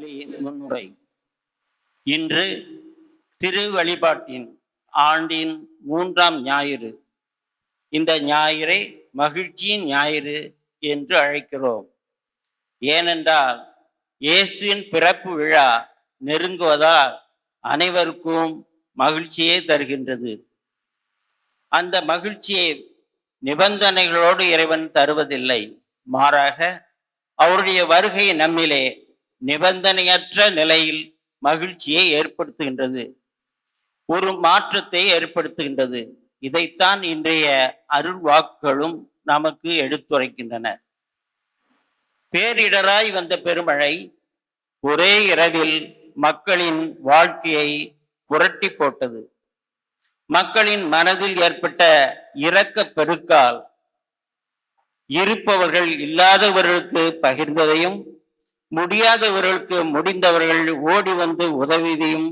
திருப்பலியின் முன்னுரை. இன்று திரு வழிபாட்டின் ஆண்டின் 3ஆம் ஞாயிறு. இந்த ஞாயிறை மகிழ்ச்சியின் ஞாயிறு என்று அழைக்கிறோம். ஏனென்றால் இயேசுவின் பிறப்பு விழா நெருங்குவதால் அனைவருக்கும் மகிழ்ச்சியே தருகின்றது. அந்த மகிழ்ச்சியை நிபந்தனைகளோடு இறைவன் தருவதில்லை. மாறாக அவருடைய வருகை நம்மிலே நிபந்தனையற்ற நிலையில் மகிழ்ச்சியை ஏற்படுத்துகின்றது, ஒரு மாற்றத்தை ஏற்படுத்துகின்றது. இதைத்தான் இன்றைய அருள் வாக்குகளும் நமக்கு எடுத்துரைக்கின்றன. பேரிடராய் வந்த பெருமழை ஒரே இரவில் மக்களின் வாழ்க்கையை புரட்டி போட்டது. மக்களின் மனதில் ஏற்பட்ட இரக்க பெருக்கால் இருப்பவர்கள் இல்லாதவர்களுக்கு பகிர்ந்ததையும், முடியாதவர்களுக்கு முடிந்தவர்கள் ஓடி வந்து உதவியதையும்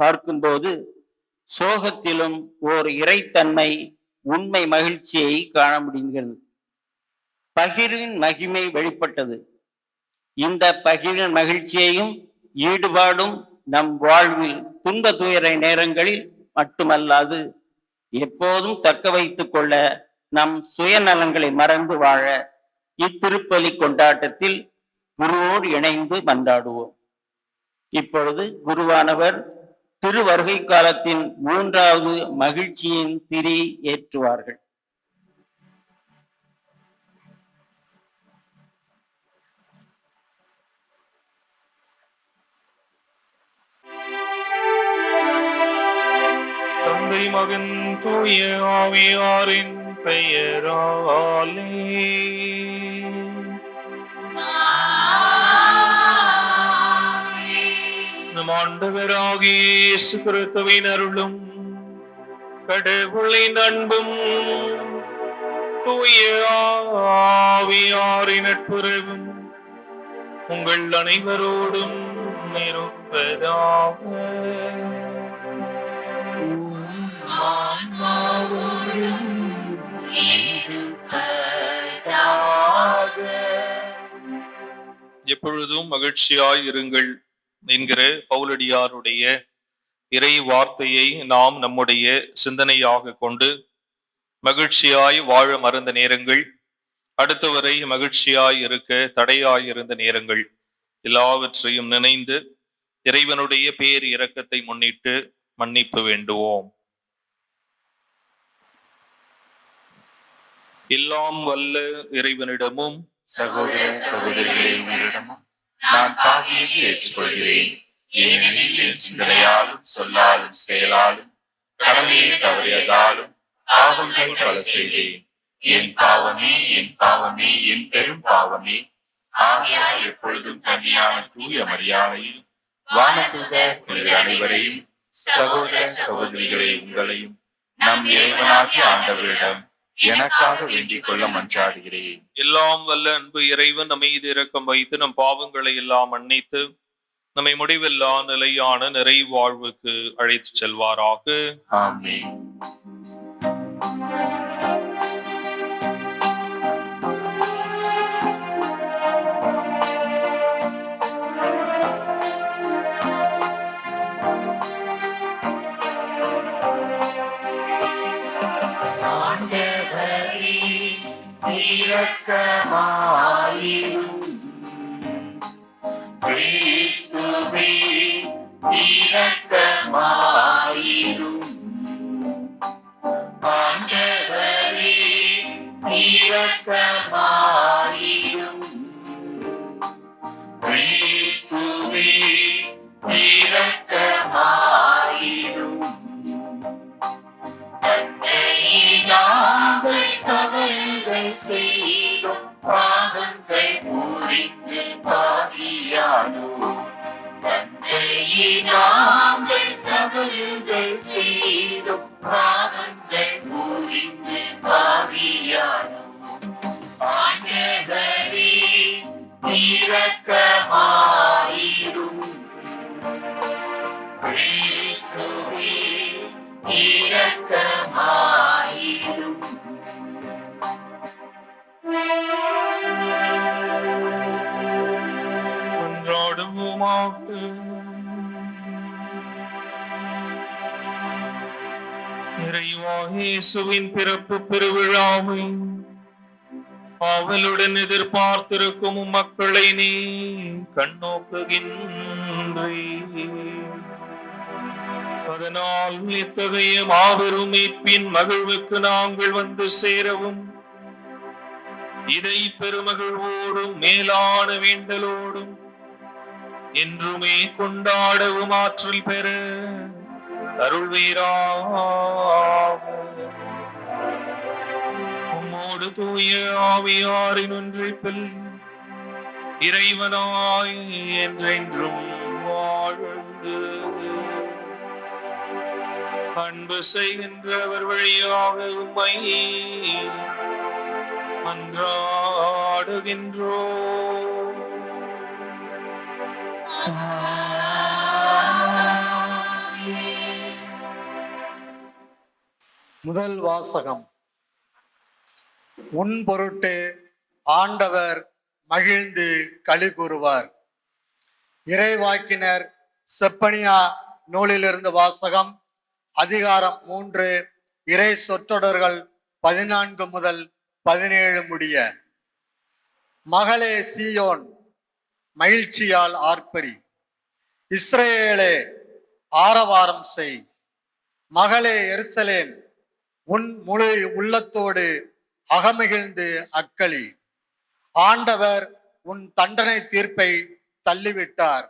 பார்க்கும்போது சோகத்திலும் ஓர் இறைத்தன்மை, உண்மை மகிழ்ச்சியை காண முடிகிறது. பகிர்வின் மகிமை வெளிப்பட்டது. இந்த பகிர்வின் மகிழ்ச்சியையும் ஈடுபாடும் நம் வாழ்வில் துன்ப துயர நேரங்களில் மட்டுமல்லாது எப்போதும் தக்க வைத்துக் கொள்ள நம் சுயநலங்களை மறந்து வாழ இத்திருப்பலி கொண்டாட்டத்தில் குருவோடு இணைந்து மன்றாடுவோம். இப்பொழுது குருவானவர் திரு வருகை காலத்தின் 3வது மகிழ்ச்சியின் திரி ஏற்றுவார்கள். தந்தை மகன் தூய ஆவியாரின் பெயராலே நம் ஆண்டவராகிய இயேசு கிறிஸ்துவின் அருளும் கடவுளின் அன்பும் தூய ஆவியாரின் நட்புறவும் உங்கள் அனைவரோடும் இருப்பதாக. எப்பொழுதும் மகிழ்ச்சியாய் இருங்கள் என்கிற பவுலடியாருடைய இறை வார்த்தையை நாம் நம்முடைய சிந்தனையாக கொண்டு மகிழ்ச்சியாய் வாழ மறந்த நேரங்கள், அடுத்தவரை மகிழ்ச்சியாய் இருக்க தடையாய் இருந்த நேரங்கள் எல்லாவற்றையும் நினைந்து இறைவனுடைய பேர் இரக்கத்தை முன்னிட்டு மன்னிப்பு வேண்டுவோம். எல்லாம் வல்ல இறைவனிடமும் சகோதர சகோதரிகளிடமும் நான் பாவியை ஏற்றுக்கொள்கிறேன். ஏனெனில் என் சிந்தனையாலும் சொல்லாலும் செயலாலும் கடமையை தவறியதாலும் பாவங்கள் பல செய்தேன். என் பாவமே என் பாவமே என் பெரும் பாவமே. ஆகையால் எப்பொழுதும் கன்னியான தூய மரியாதையும் வானதூதர் புனிதர் அனைவரையும் சகோதர சகோதரிகளை உங்களையும் நம் இறைவனாகிய ஆண்டவரிடம் எனக்காக வேண்டிக் கொள்ள மன்றாடுகிறேன். எல்லாம் வல்ல அன்பு இறைவன் நம்மை இரக்கம் வைத்து நம் பாவங்களை எல்லாம் மன்னித்து நம்மை முடிவில்லா நிலையான நிறை வாழ்வுக்கு அழைத்து செல்வாராக. ஆமென். இரக்கமாயிரும் கிறிஸ்துவே, இரக்கமாயிரும் ஆண்டவரே, இரக்கமாயிரும் கிறிஸ்துவே, இரக்கமாயிரும். தந்தையினாவை தவறுகள் செய்தோம், பாவங்கள் புரிந்து பாவியானோம். தந்தையினாவை தவறுகள் செய்தோம், பாவங்கள் புரிந்து பாவியானோம். ஆண்டவரே, இரக்கமாயிரும் கிறிஸ்துவே, இரக்கமாயிரும். கொண்டாடுவோம். மன்றாடுவோமாக. இறைவா, இயேசுவின் பிறப்பு பெருவிழாவை ஆவலுடன் எதிர்பார்த்திருக்கும் மக்களை நீ கண்ணோக்குகின்றே. அதனால் இத்தகைய மாபெரும் மீட்பின் மகிழ்வுக்கு நாங்கள் வந்து சேரவும், இதை பெருமகிழ்வோடும் மேலான வேண்டலோடும் என்றுமே கொண்டாடவும் ஆற்றல் பெற அருள்வீராக. உம்மோடு தூய ஆவியாரின் ஒன்றிப்பில் இறைவனாய் என்றென்றும் வாழ்ந்து அன்பு செய்கின்றவர் வழியாக உம்மை மன்றாடுகின்றோ. முதல் வாசகம். உன் பொருட்டு ஆண்டவர் மகிழ்ந்து களி கூறுவார். இறைவாக்கினர் செப்பனியா நூலிலிருந்து வாசகம். அதிகாரம் 3, இறை சொற்றொடர்கள் 14 முதல் 17 முடிய. மகளே சீயோன், மகிழ்ச்சியால் ஆர்ப்பரி. இஸ்ரேலே, ஆரவாரம் செய். மகளே எருசலேம், உன் முழு உள்ளத்தோடு அகமகிழ்ந்து அக்களி. ஆண்டவர் உன் தண்டனை தீர்ப்பை தள்ளிவிட்டார்.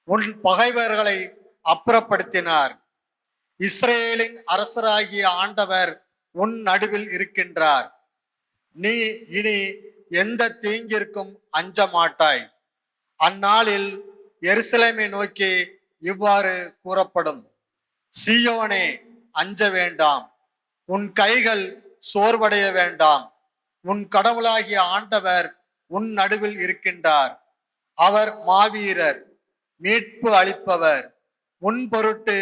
உன் பகைவர்களை அப்புறப்படுத்தினார். இஸ்ரேலின் அரசராகிய ஆண்டவர் உன் நடுவில் இருக்கின்றார். நீ இனி எந்த தீங்கிற்கும் அஞ்ச மாட்டாய். அந்நாளில் எருசலேமை நோக்கி இவ்வாறு கூறப்படும்: சீயோனே, அஞ்ச வேண்டாம், உன் கைகள் சோர்வடைய வேண்டாம். உன் கடவுளாகிய ஆண்டவர் உன் நடுவில் இருக்கின்றார். அவர் மாவீரர், மீட்பு அளிப்பவர். உன் பொருட்டு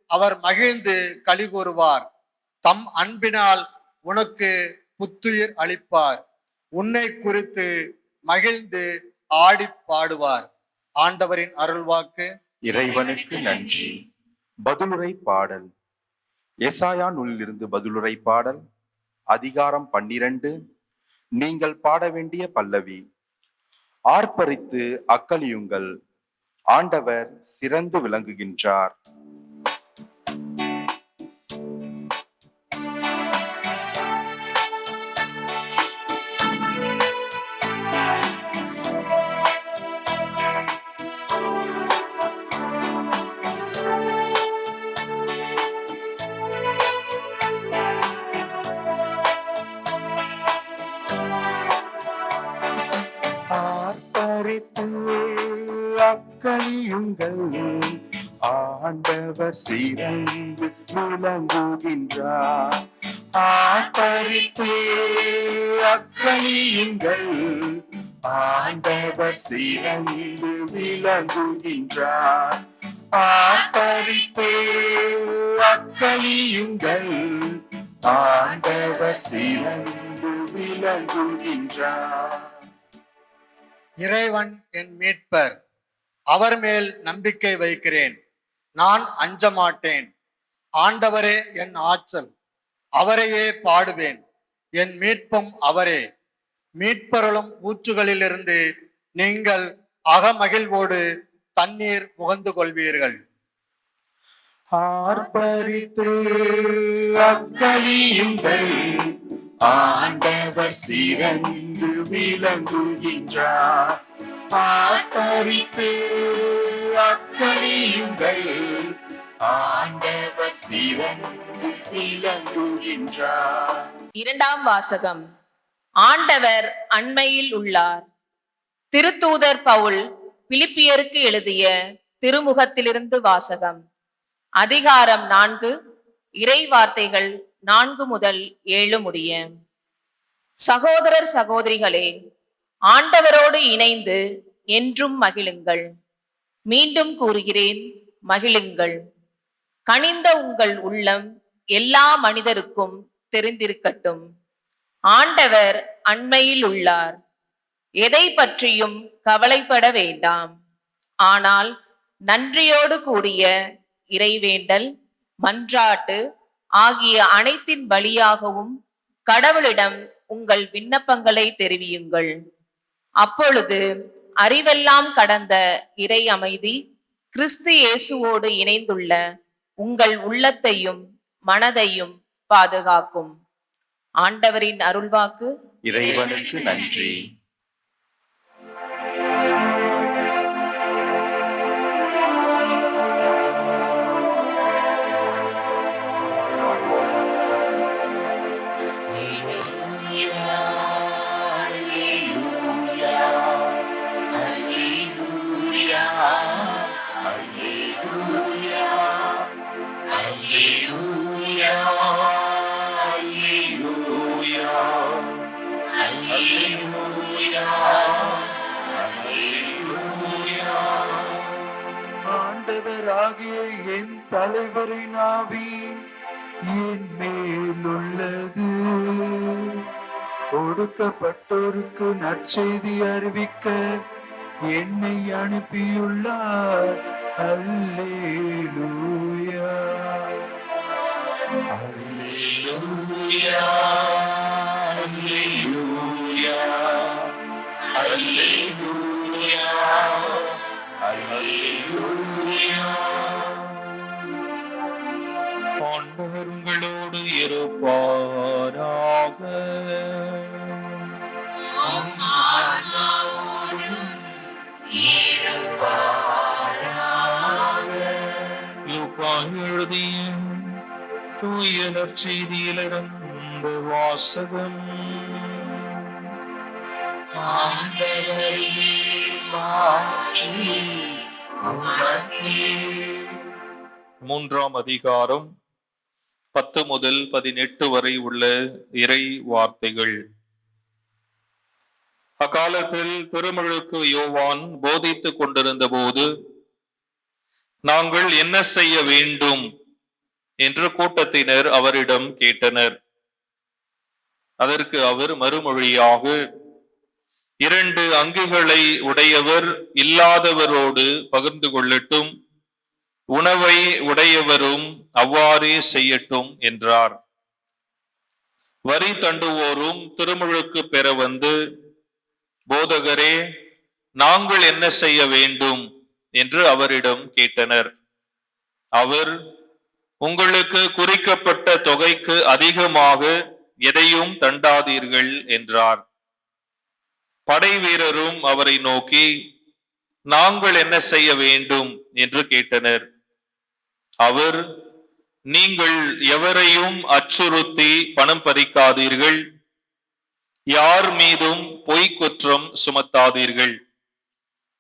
அவர் மகிழ்ந்து களி கூறுவார். தம் அன்பினால் உனக்கு புத்துயிர் அளிப்பார். உன்னை குறித்து மகிழ்ந்து ஆடி பாடுவார். ஆண்டவரின் அருள்வாக்கு. இறைவனுக்கு நன்றி. பதிலுரை பாடல். எசாயா நூலிலிருந்து பதிலுரை பாடல். அதிகாரம் 12. நீங்கள் பாட வேண்டிய பல்லவி. ஆர்ப்பரித்து அக்களியுங்கள், ஆண்டவர் சிறந்து விளங்குகின்றார். அக்களியுங்கள், ஆண்டவர் சிறந்து விளங்குகின்றார். ஆர்ப்பரித்து அக்களியுங்கள், ஆண்டவர் சிறந்து விளங்குகின்றார். ஆர்ப்பரித்து அக்களியுங்கள், ஆண்டவர் சிறந்து விளங்குகின்றார். இறைவன் என் மீட்பர், அவர் மேல் நம்பிக்கை வைக்கிறேன், நான் அஞ்ச மாட்டேன். ஆண்டவரே என் ஆற்றல், அவரையே பாடுவேன். என் மீட்பும் அவரே. மீட்பருளும் ஊற்றுகளிலிருந்து நீங்கள் அகமகிழ்வோடு தண்ணீர் முகந்து கொள்வீர்கள். ஆர்ப்பரித்து அக்களியுங்கள், ஆண்டவர் சிறந்து விளங்குகின்றார். ஆர்ப்பரித்து அக்களியுங்கள், ஆண்டவர் சிறந்து விளங்குகின்றார். இரண்டாம் வாசகம். ஆண்டவர் அண்மையில் உள்ளார். திருத்தூதர் பவுல் பிலிப்பியருக்கு எழுதிய திருமுகத்திலிருந்து வாசகம். அதிகாரம் 4, இறை வார்த்தைகள் 4 முதல் 7 முடிய. சகோதரர் சகோதரிகளே, ஆண்டவரோடு இணைந்து என்றும் மகிழுங்கள். மீண்டும் கூறுகிறேன், மகிழுங்கள். கனிந்த உங்கள் உள்ளம் எல்லா மனிதருக்கும் தெரிந்திருக்கட்டும். ஆண்டவர் அண்மையில் உள்ளார். எதை பற்றியும் கவலைப்பட வேண்டாம். ஆனால் நன்றியோடு கூடிய இறைவேண்டல், மன்றாட்டு ஆகிய அனைத்தின் வழியாகவும் கடவுளிடம் உங்கள் விண்ணப்பங்களை தெரிவியுங்கள். அப்பொழுது அறிவெல்லாம் கடந்த இறை அமைதி கிறிஸ்து இயேசுவோடு இணைந்துள்ள உங்கள் உள்ளத்தையும் மனதையும் பாதுகாக்கும். ஆண்டவரின் அருள்வாக்கு. இறைவனுக்கு நன்றி. ஆண்டவராகிய என் தலைவரின் ஆவி என் மேலுள்ளது. ஒடுக்கப்பட்டோருக்கு நற்செய்தி அறிவிக்க என்னை அனுப்பியுள்ளார். அல்லேலூயா, அல்லேலூயா, அல்லேலூயா, அல்லேலூயா, அல்லேலூயா. ஆண்டவர் உங்களோடு இருப்பாராக. உம் ஆன்மாவோடும் இருப்பாராக. லூக்கா எழுதிய தூய நற்செய்தியிலிருந்து வாசகம். ஆண்டவரே, மாட்சி உமக்கே. 3ஆம் அதிகாரம் 10 முதல் 18 வரை உள்ள இறை வார்த்தைகள். அக்காலத்தில் திருமுழுக்கு யோவான் போதித்துக் கொண்டிருந்த போது, நாங்கள் என்ன செய்ய வேண்டும் என்று கூட்டத்தினர் அவரிடம் கேட்டனர். அதற்கு அவர் மறுமொழியாக, 2 அங்கிகளை உடையவர் இல்லாதவரோடு பகிர்ந்து கொள்ளட்டும், உணவை உடையவரும் அவ்வாறே செய்யட்டும் என்றார். வரி தண்டுவோரும் திருமுழுக்கு பெற வந்து, போதகரே, நாங்கள் என்ன செய்ய வேண்டும் என்று அவரிடம் கேட்டனர். அவர், உங்களுக்கு குறிக்கப்பட்ட தொகைக்கு அதிகமாக எதையும் தண்டாதீர்கள் என்றார். படை வீரரும் அவரை நோக்கி, நாங்கள் என்ன செய்ய வேண்டும் என்று கேட்டனர். அவர், நீங்கள் எவரையும் அச்சுறுத்தி பணம் பறிக்காதீர்கள், யார் மீதும் பொய் குற்றம் சுமத்தாதீர்கள்,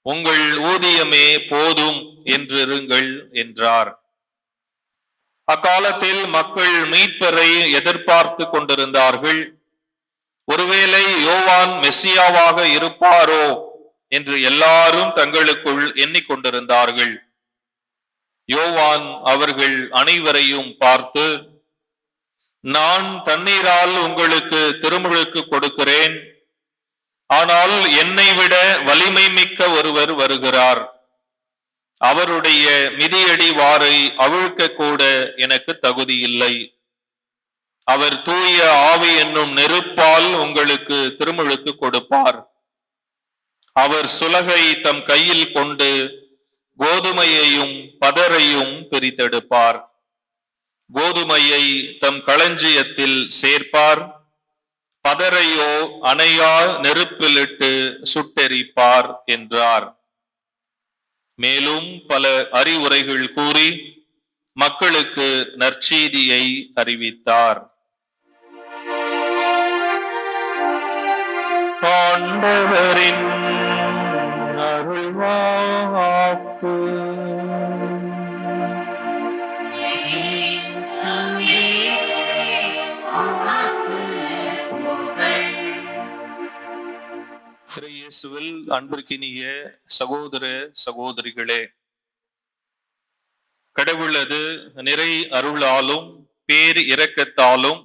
உங்கள் ஊதியமே போதும் என்றிருங்கள் என்றார். அக்காலத்தில் மக்கள் மீட்பரை எதிர்பார்த்து கொண்டிருந்தார்கள். ஒருவேளை யோவான் மெசியாவாக இருப்பாரோ என்று எல்லாரும் தங்களுக்குள் எண்ணிக்கொண்டிருந்தார்கள். யோவான் அவர்கள் அனைவரையும் பார்த்து, நான் தண்ணீரால் உங்களுக்கு திருமுழுக்கு கொடுக்கிறேன், ஆனால் என்னை விட வலிமை மிக்க ஒருவர் வருகிறார், அவருடைய மிதியடி வாரை அவிழ்க்க கூட எனக்கு தகுதி இல்லை. அவர் தூய ஆவி என்னும் நெருப்பால் உங்களுக்கு திருமுழுக்கு கொடுப்பார். அவர் சுலகை தம் கையில் கொண்டு கோதுமையையும் பதரையும் பிரித்தெடுப்பார். கோதுமையை தம் களஞ்சியத்தில் சேர்ப்பார், பதரையோ அணையா நெருப்பிலிட்டு சுட்டெரிப்பார் என்றார். மேலும் பல அறிவுரைகள் கூறி மக்களுக்கு நற்செய்தியை அறிவித்தார். ஆண்டவரின் அருள்வாக்கு. இயேசுவே, உமக்கு புகழ். திரு இயேசுவில் அன்பிற்கினிய சகோதர சகோதரிகளே, கடவுளது நிறை அருளாலும் பேர் இரக்கத்தாலும்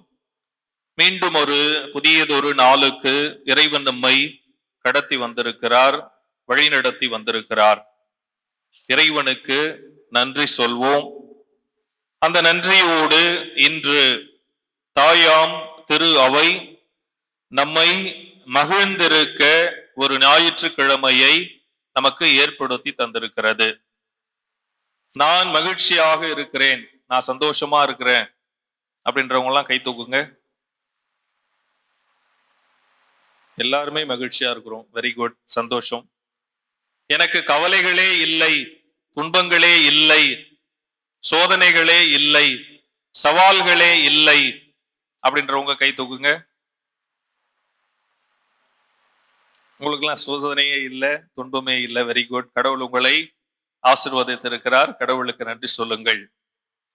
மீண்டும் ஒரு புதியதொரு நாளுக்கு இறைவன் நம்மை கடத்தி வந்திருக்கிறார், வழிநடத்தி வந்திருக்கிறார். இறைவனுக்கு நன்றி சொல்வோம். அந்த நன்றியோடு இன்று தாயாம் திரு அவை நம்மை மகிழ்ந்திருக்க ஒரு ஞாயிற்றுக்கிழமையை நமக்கு ஏற்படுத்தி தந்திருக்கிறது. நான் மகிழ்ச்சியாக இருக்கிறேன், நான் சந்தோஷமா இருக்கிறேன் அப்படின்றவங்க எல்லாம் கை தூக்குங்க. எல்லாருமே மகிழ்ச்சியா இருக்கிறோம். வெரி குட், சந்தோஷம். எனக்கு கவலைகளே இல்லை, துன்பங்களே இல்லை, சோதனைகளே இல்லை, சவால்களே இல்லை அப்படின்றவங்க கை தூக்குங்க. உங்களுக்கெல்லாம் சோதனையே இல்லை, துன்பமே இல்லை. Very good. கடவுள் உங்களை ஆசீர்வதித்திருக்கிறார். கடவுளுக்கு நன்றி சொல்லுங்கள்.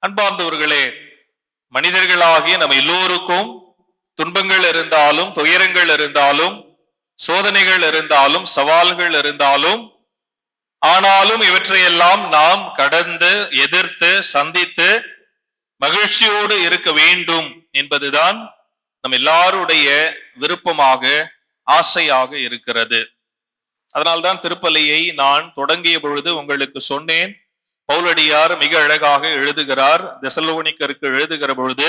அன்பார்ந்தவர்களே, மனிதர்களாகிய நம்ம எல்லோருக்கும் துன்பங்கள் இருந்தாலும், துயரங்கள் இருந்தாலும், சோதனைகள் இருந்தாலும், சவால்கள் இருந்தாலும், ஆனாலும் இவற்றையெல்லாம் நாம் கடந்து எதிர்த்து சந்தித்து மகிழ்ச்சியோடு இருக்க வேண்டும் என்பதுதான் நம் எல்லாருடைய விருப்பமாக, ஆசையாக இருக்கிறது. அதனால்தான் திருப்பலியை நான் தொடங்கிய பொழுது உங்களுக்கு சொன்னேன். பவுலடியார் மிக அழகாக எழுதுகிறார். தெசலோனிக்கருக்கு எழுதுகிற பொழுது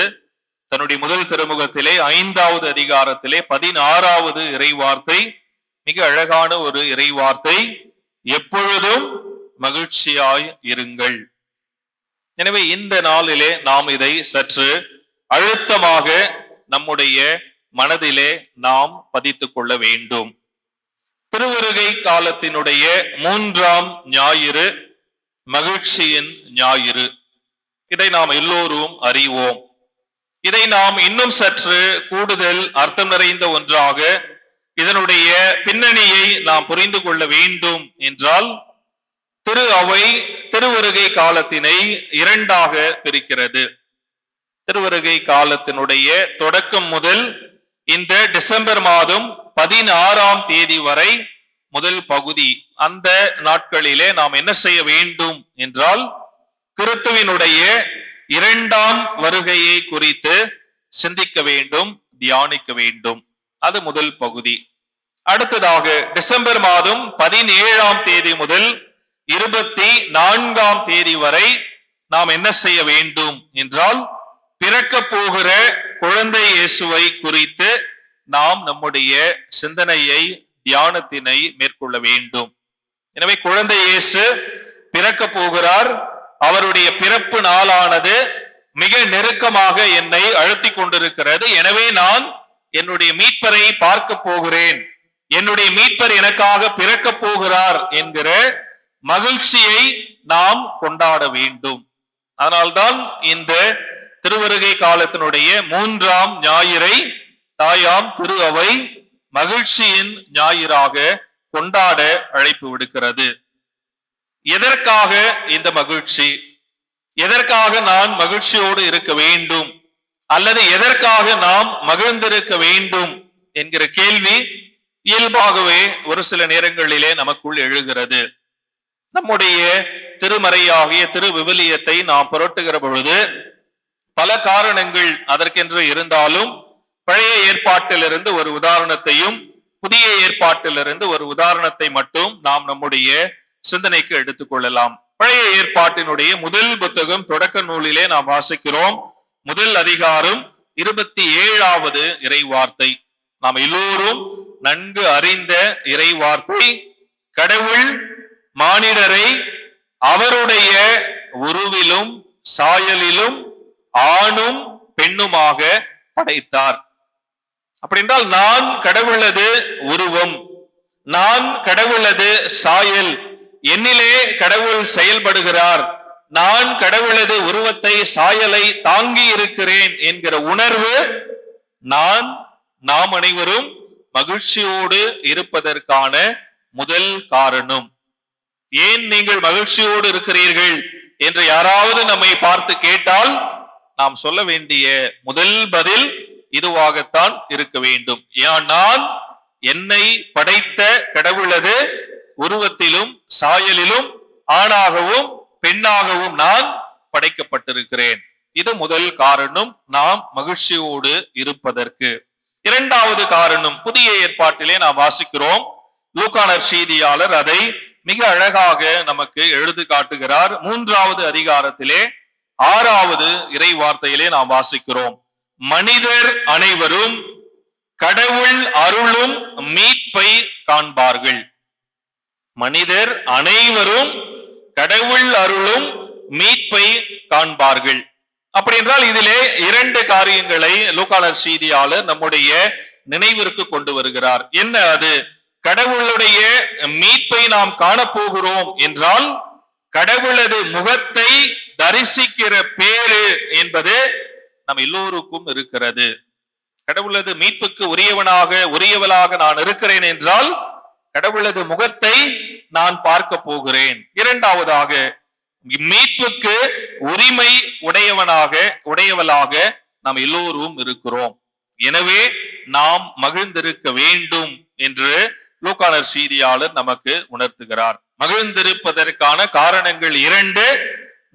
தன்னுடைய முதல் திருமுகத்திலே 5வது அதிகாரத்திலே 16வது இறைவார்த்தை, மிக அழகான ஒரு இறைவார்த்தை, எப்பொழுதும் மகிழ்ச்சியாய் இருங்கள். எனவே இந்த நாளிலே நாம் இதை சற்று அழுத்தமாக நம்முடைய மனதிலே நாம் பதித்துக் கொள்ள வேண்டும். திருவருகை காலத்தினுடைய 3ஆம் ஞாயிறு மகிழ்ச்சியின் ஞாயிறு. இதை நாம் எல்லோரும் அறிவோம். இதை நாம் இன்னும் சற்று கூடுதல் அர்த்தம் நிறைந்த ஒன்றாக, இதனுடைய பின்னணியை நாம் புரிந்து கொள்ள வேண்டும் என்றால், திரு அவை திருவருகை காலத்தினை 2ஆக பிரிக்கிறது. திருவருகை காலத்தினுடைய தொடக்கம் முதல் இந்த டிசம்பர் மாதம் 16ஆம் தேதி வரை முதல் பகுதி, அந்த நாட்களிலே நாம் என்ன செய்ய வேண்டும் என்றால், கிறிஸ்துவினுடைய 2ஆம் வருகையை குறித்து சிந்திக்க வேண்டும், தியானிக்க வேண்டும். அது முதல் பகுதி. அடுத்ததாக டிசம்பர் மாதம் 17ஆம் தேதி முதல் 24ஆம் தேதி வரை நாம் என்ன செய்ய வேண்டும் என்றால், பிறக்க போகிற குழந்தை இயேசுவை குறித்து நாம் நம்முடைய சிந்தனையை, தியானத்தினை மேற்கொள்ள வேண்டும். எனவே குழந்தை இயேசு பிறக்க போகிறார். அவருடைய பிறப்பு நாளானது மிக நெருக்கமாக என்னை அழுத்தி கொண்டிருக்கிறது. எனவே நான் என்னுடைய மீட்பரை பார்க்க போகிறேன், என்னுடைய மீட்பர் எனக்காக பிறக்க போகிறார் என்கிற மகிழ்ச்சியை நாம் கொண்டாட வேண்டும். அதனால்தான் இந்த திருவருகை காலத்தினுடைய 3ஆம் ஞாயிறை தாயாம் திரு அவை மகிழ்ச்சியின் ஞாயிறாக கொண்டாட அழைப்பு விடுக்கிறது. எதற்காக இந்த மகிழ்ச்சி? எதற்காக நான் மகிழ்ச்சியோடு இருக்க வேண்டும், அல்லது எதற்காக நாம் மகிழ்ந்திருக்க வேண்டும் என்கிற கேள்வி இயல்பாகவே ஒரு சில நேரங்களிலே நமக்குள் எழுகிறது. நம்முடைய திருமறையாகிய திரு விவிலியத்தை நாம் புரட்டுகிற பொழுது பல காரணங்கள் அதற்கென்று இருந்தாலும், பழைய ஏற்பாட்டிலிருந்து ஒரு உதாரணத்தையும் புதிய ஏற்பாட்டிலிருந்து ஒரு உதாரணத்தை மட்டும் நாம் நம்முடைய சிந்தனைக்கு எடுத்துக்கொள்ளலாம். பழைய ஏற்பாட்டினுடைய முதல் புத்தகம் தொடக்க நூலிலே நாம் வாசிக்கிறோம். முதல் அதிகாரம் 27வது இறைவார்த்தை. நாம் எல்லோரும் நன்கு அறிந்த இறைவார்த்தை. கடவுள் மானிடரை அவருடைய உருவிலும் சாயலிலும் ஆணும் பெண்ணுமாக படைத்தார். அப்படி என்றால், நான் கடவுளது உருவம், நான் கடவுளது சாயல், என்னிலே கடவுள் செயல்படுகிறார், நான் கடவுளது உருவத்தை, சாயலை தாங்கி இருக்கிறேன் என்கிற உணர்வு நாம் அனைவரும் மகிழ்ச்சியோடு இருப்பதற்கான முதல் காரணம். ஏன் நீங்கள் மகிழ்ச்சியோடு இருக்கிறீர்கள் என்று யாராவது நம்மை பார்த்து கேட்டால் நாம் சொல்ல வேண்டிய முதல் பதில் இதுவாகத்தான் இருக்க வேண்டும். நான் என்னை படைத்த கடவுளது உருவத்திலும் சாயலிலும் ஆணாகவும் பெண்ணாகவும் நான் படைக்கப்பட்டிருக்கிறேன். இது முதல் காரணம், நாம் மகிழ்ச்சியோடு இருப்பதற்கு. 2வது காரணம் புதிய ஏற்பாட்டிலே நாம் வாசிக்கிறோம். லூக்கா நற்செய்தியாளர் அதை மிக அழகாக நமக்கு எழுது காட்டுகிறார். 3வது அதிகாரத்திலே 6வது இறை வார்த்தையிலே நாம் வாசிக்கிறோம். மனிதர் அனைவரும் கடவுள் அருளும் மீட்பை காண்பார்கள். மனிதர் அனைவரும் கடவுள் அருளும் மீட்பை காண்பார்கள். அப்படி என்றால் இதிலே 2 காரியங்களை லூக்கா நற்செய்தியாளர் நம்முடைய நினைவிற்கு கொண்டு வருகிறார். என்ன அது? கடவுளுடைய மீட்பை நாம் காணப்போகிறோம் என்றால் கடவுளது முகத்தை தரிசிக்கிற பேரு என்பது நம் எல்லோருக்கும் இருக்கிறது. கடவுளது மீட்புக்கு உரியவளாக நான் இருக்கிறேன் என்றால் கடவுளது முகத்தை நான் பார்க்க போகிறேன். 2வதாக மீட்புக்கு உரிமை உடையவளாக நாம் எல்லோரும் இருக்கிறோம். எனவே நாம் மகிழ்ந்திருக்க வேண்டும் என்று லூக்கா நற்செய்தியாளர் நமக்கு உணர்த்துகிறார். மகிழ்ந்திருப்பதற்கான காரணங்கள் 2.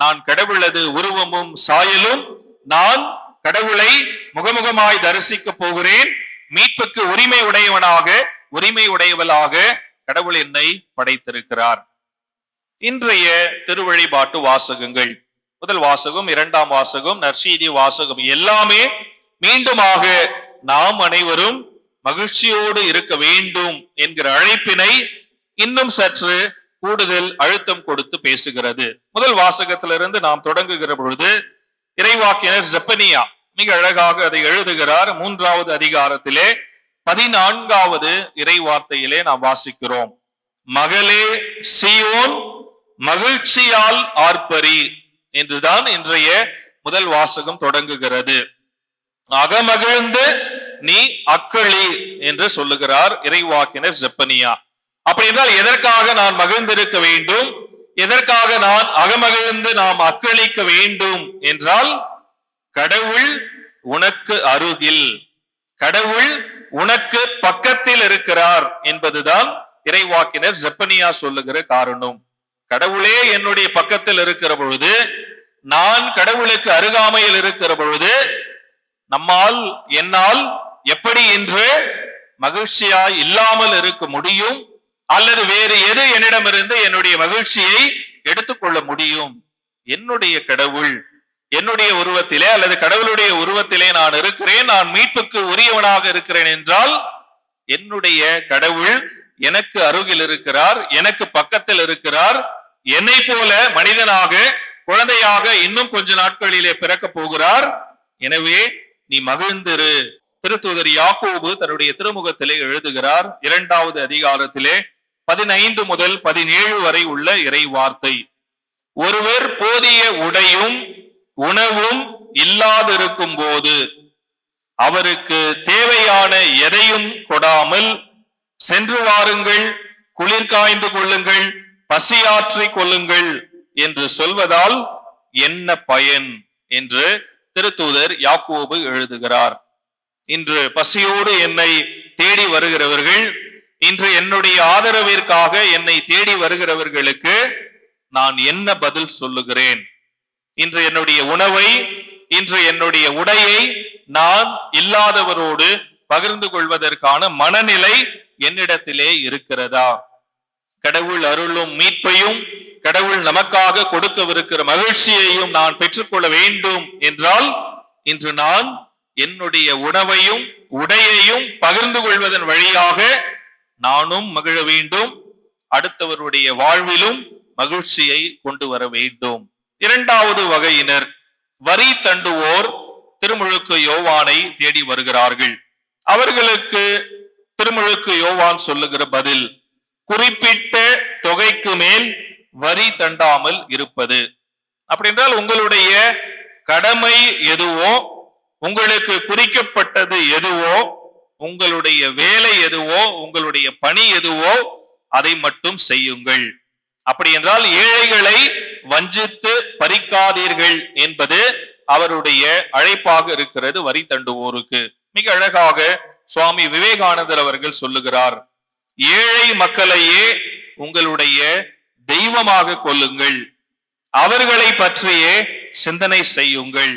நான் கடவுளது உருவமும் சாயலும், நான் கடவுளை முகமுகமாய் தரிசிக்க போகிறேன். மீட்புக்கு உரிமை உடையவளாக கடவுள் என்னை படைத்திருக்கிறார். இன்றைய திருவழிபாட்டு வாசகங்கள், முதல் வாசகம், 2ஆம் வாசகம், நற்செய்தி வாசகம் எல்லாமே மீண்டுமாக நாம் அனைவரும் மகிழ்ச்சியோடு இருக்க வேண்டும் என்கிற அழைப்பினை இன்னும் சற்று கூடுதல் அழுத்தம் கொடுத்து பேசுகிறது. முதல் வாசகத்திலிருந்து நாம் தொடங்குகிற பொழுது இறைவாக்கினர் செப்பனியா மிக அழகாக அதை எழுதுகிறார். 3வது அதிகாரத்திலே 14வது இறை வார்த்தையிலே நாம் வாசிக்கிறோம். மகளே சீயோன் மகிழ்ச்சியால் ஆர்ப்பரி என்றுதான் இன்றைய முதல் வாசகம் தொடங்குகிறது. அகமகிழ்ந்து நீ அக்களி என்று சொல்லுகிறார் இறைவாக்கினர் செப்பனியா. அப்படி என்றால் எதற்காக நான் மகிழ்ந்திருக்க வேண்டும், எதற்காக நான் அகமகிழ்ந்து நாம் அக்களிக்க வேண்டும் என்றால் கடவுள் உனக்கு அருகில், கடவுள் உனக்கு பக்கத்தில் இருக்கிறார் என்பதுதான் இறைவாக்கினர் செப்பனியா சொல்லுகிற காரணம். கடவுளே என்னுடைய பக்கத்தில் இருக்கிற பொழுது, நான் கடவுளுக்கு அருகாமையில் இருக்கிற பொழுது என்னால் எப்படி இன்று மகிழ்ச்சியாய் இல்லாமல் இருக்க முடியும், அல்லது வேறு எது என்னிடமிருந்து என்னுடைய மகிழ்ச்சியை எடுத்துக்கொள்ள முடியும்? என்னுடைய கடவுள் என்னுடைய உருவத்திலே அல்லது கடவுளுடைய உருவத்திலே நான் இருக்கிறேன், நான் மீட்புக்கு உரியவனாக இருக்கிறேன் என்றால் என்னுடைய கடவுள் எனக்கு அருகில் இருக்கிறார், எனக்கு பக்கத்தில் இருக்கிறார். என்னை போல மனிதனாக, குழந்தையாக இன்னும் கொஞ்ச நாட்களிலே பிறக்க போகிறார். எனவே நீ மகிழ்ந்திரு. திருத்தூதர் யாக்கோபு தன்னுடைய திருமுகத்திலே எழுதுகிறார். 2வது அதிகாரத்திலே 15 முதல் 17 வரை உள்ள இறை வார்த்தை. ஒருவர் போதிய உடையும் உணவும் இல்லாதிருக்கும் போது அவருக்கு தேவையான எதையும் கொடாமல் சென்று வாருங்கள், குளிர் காய்ந்து கொள்ளுங்கள், பசியாற்றிக் கொள்ளுங்கள் என்று சொல்வதால் என்ன பயன் என்று திருத்தூதர் யாக்கோபு எழுதுகிறார். இன்று பசியோடு என்னை தேடி வருகிறவர்கள், இன்று என்னுடைய ஆதரவிற்காக என்னை தேடி வருகிறவர்களுக்கு நான் என்ன பதில் சொல்லுகிறேன்? இன்று என்னுடைய உணவை, இன்று என்னுடைய உடையை நான் இல்லாதவரோடு பகிர்ந்து கொள்வதற்கான மனநிலை என்னிடத்திலே இருக்கிறதா? கடவுள் அருளும் மீட்பையும், கடவுள் நமக்காக கொடுக்கவிருக்கிற மகிழ்ச்சியையும் நான் பெற்றுக்கொள்ள வேண்டும் என்றால் இன்று நான் என்னுடைய உணவையும் உடையையும் பகிர்ந்து கொள்வதன் வழியாக நானும் மகிழ வேண்டும், அடுத்தவருடைய வாழ்விலும் மகிழ்ச்சியை கொண்டு வர வேண்டும். 2வது வகையினர் வரி தண்டுவோர் திருமுழுக்கு யோவானை தேடி வருகிறார்கள். அவர்களுக்கு திருமுழுக்கு யோவான் சொல்லுகிற பதில் குறிப்பிட்ட தொகைக்கு மேல் வரி தண்டாமல் இருப்பது. அப்படி என்றால் உங்களுடைய கடமை எதுவோ, உங்களுக்கு குறிக்கப்பட்டது எதுவோ, உங்களுடைய வேலை எதுவோ, உங்களுடைய பணி எதுவோ அதை மட்டும் செய்யுங்கள். அப்படி என்றால் ஏழைகளை வஞ்சித்து பறிக்காதீர்கள் என்பது அவருடைய அழைப்பாக இருக்கிறது வரி தண்டுவோருக்கு. மிக அழகாக சுவாமி விவேகானந்தர் அவர்கள் சொல்லுகிறார், ஏழை மக்களையே உங்களுடைய தெய்வமாக கொள்ளுங்கள், அவர்களை பற்றியே சிந்தனை செய்யுங்கள்,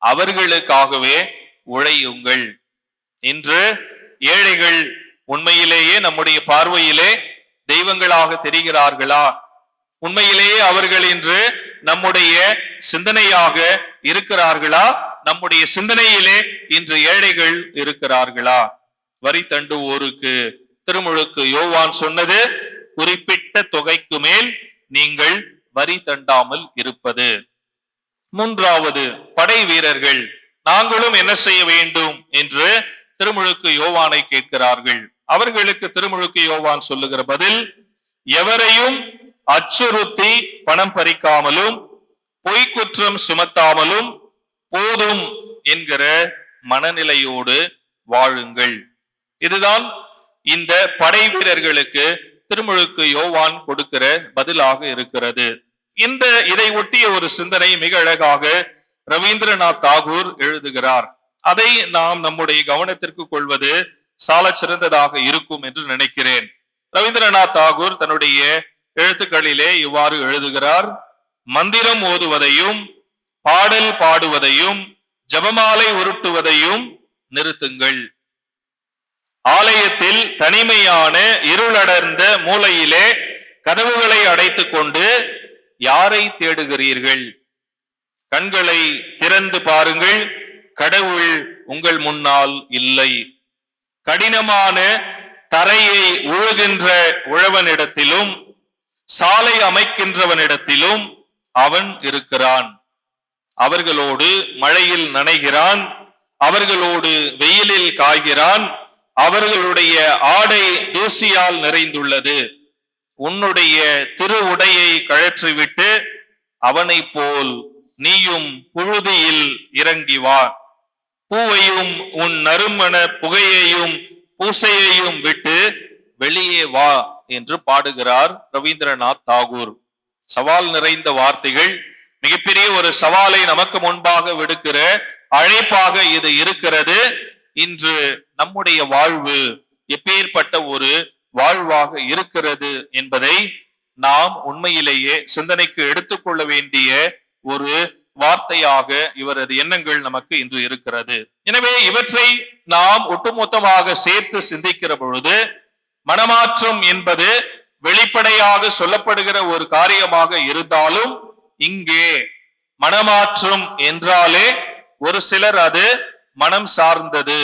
அவர்களுக்காகவே உழையுங்கள். இன்று ஏழைகள் உண்மையிலேயே நம்முடைய பார்வையிலே தெய்வங்களாக தெரிகிறார்களா? உண்மையிலேயே அவர்கள் இன்று நம்முடைய சிந்தனையாக இருக்கிறார்களா? நம்முடைய சிந்தனையிலே இன்று ஏழைகள் இருக்கிறார்களா? வரி தண்டுவோருக்கு திருமுழுக்கு யோவான் சொன்னது, குறிப்பிட்ட தொகைக்கு மேல் நீங்கள் வரி தண்டாமல் இருப்பது. மூன்றாவது, படை வீரர்கள் நாங்களும் என்ன செய்ய வேண்டும் என்று திருமுழுக்கு யோவானை கேட்கிறார்கள். அவர்களுக்கு திருமுழுக்கு யோவான் சொல்லுகிற பதில், எவரையும் அச்சுறுத்தி பணம் பறிக்காமலும் பொய்க்குற்றம் சுமத்தாமலும் போதும் என்கிற மனநிலையோடு வாழுங்கள். இதுதான் இந்த படை வீரர்களுக்கு திருமுழுக்கு யோவான் கொடுக்கிற பதிலாக இருக்கிறது. இதை ஒட்டிய ஒரு சிந்தனை மிக அழகாக ரவீந்திரநாத் தாகூர் எழுதுகிறார். அதை நாம் நம்முடைய கவனத்திற்கு கொள்வது சால சிறந்ததாக இருக்கும் என்று நினைக்கிறேன். ரவீந்திரநாத் தாகூர் தன்னுடைய எழுத்துக்களிலே இவ்வாறு எழுதுகிறார்: மந்திரம் ஓதுவதையும் பாடல் பாடுவதையும் ஜபமாலை உருட்டுவதையும் நிறுத்துங்கள். ஆலயத்தில் தனிமையான இருளடர்ந்த மூலையிலே கதவுகளை அடைத்துக் கொண்டு யாரை தேடுகிறீர்கள்? கண்களை திறந்து பாருங்கள், கடவுள் உங்கள் முன்னால் இல்லை. கடினமான தரையை உழுகின்ற உழவனிடத்திலும் சாலை அமைக்கின்றவனிடத்திலும் அவன் இருக்கிறான். அவர்களோடு மழையில் நனைகிறான், அவர்களோடு வெயிலில் காய்கிறான், அவர்களுடைய ஆடை தூசியால் நிறைந்துள்ளது. உன்னுடைய திரு உடையை கழற்றிவிட்டு அவனை போல் நீயும் புழுதியில் இறங்கி வா. பூவையும் உன் நறுமண புகையையும் பூசையையும் விட்டு வெளியே வா என்று பாடுகிறார் ரவீந்திரநாத் தாகூர். சவால் நிறைந்த வார்த்தைகள், மிகப்பெரிய ஒரு சவாலை நமக்கு முன்பாக விடுக்கிற அழைப்பாக இது இருக்கிறது. இன்று நம்முடைய வாழ்வு எப்பேற்பட்ட ஒரு வாழ்வாக இருக்கிறது என்பதை நாம் உண்மையிலேயே சிந்தனைக்கு எடுத்துக்கொள்ள வேண்டிய ஒரு வார்த்தையாக இவரது எண்ணங்கள் நமக்கு இன்று இருக்கிறது. எனவே இவற்றை நாம் ஒட்டுமொத்தமாக சேர்த்து சிந்திக்கிற பொழுது, மனமாற்றம் என்பது வெளிப்படையாக சொல்லப்படுகிற ஒரு காரியமாக இருந்தாலும், இங்கே மனமாற்றம் என்றாலே ஒரு சிலர் அது மனம் சார்ந்தது,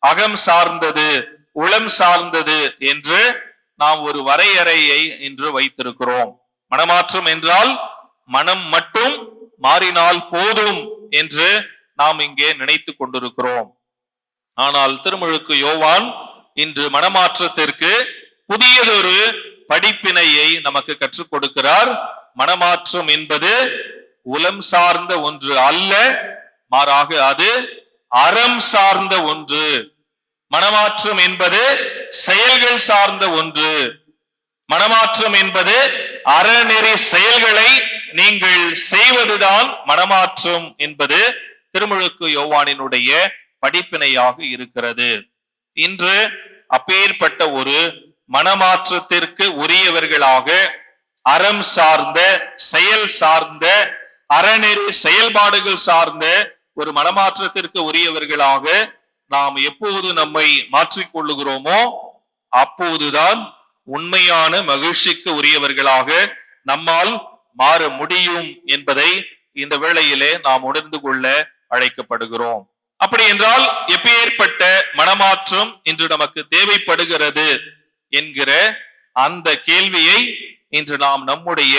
அகம் சார்ந்தது, உளம் சார்ந்தது என்று நாம் ஒரு வரையறையை இன்று வைத்திருக்கிறோம். மனமாற்றம் என்றால் மனம் மட்டும் மாறினால் போதும் என்று நாம் இங்கே நினைத்து கொண்டிருக்கிறோம். ஆனால் திருமுழுக்கு யோவான் இன்று மனமாற்றத்திற்கு புதியதொரு படிப்பினையை நமக்கு கற்றுக் கொடுக்கிறார். மனமாற்றம் என்பது உளம் சார்ந்த ஒன்று அல்ல, மாறாக அது அறம் சார்ந்த ஒன்று. மனமாற்றம் என்பது செயல்கள் சார்ந்த ஒன்று. மனமாற்றம் என்பது அறநெறி செயல்களை நீங்கள் செய்வதுதான் மனமாற்றம் என்பது திருமுழுக்கு யோவானினுடைய படிப்பினையாக இருக்கிறது. இன்று அப்பேற்பட்ட ஒரு மனமாற்றத்திற்கு உரியவர்களாக, அறம் சார்ந்த, செயல் சார்ந்த, அறநெறி செயல்பாடுகள் சார்ந்த ஒரு மனமாற்றத்திற்கு உரியவர்களாக நாம் எப்போது நம்மை மாற்றிக்கொள்ளுகிறோமோ அப்போதுதான் உண்மையான மகிழ்ச்சிக்கு உரியவர்களாக நம்மால் மாற முடியும் என்பதை இந்த வேளையிலே நாம் உணர்ந்து கொள்ள அழைக்கப்படுகிறோம். அப்படி என்றால் எப்பேற்பட்ட மனமாற்றம் இன்று நமக்கு தேவைப்படுகிறது என்கிற அந்த கேள்வியை இன்று நாம் நம்முடைய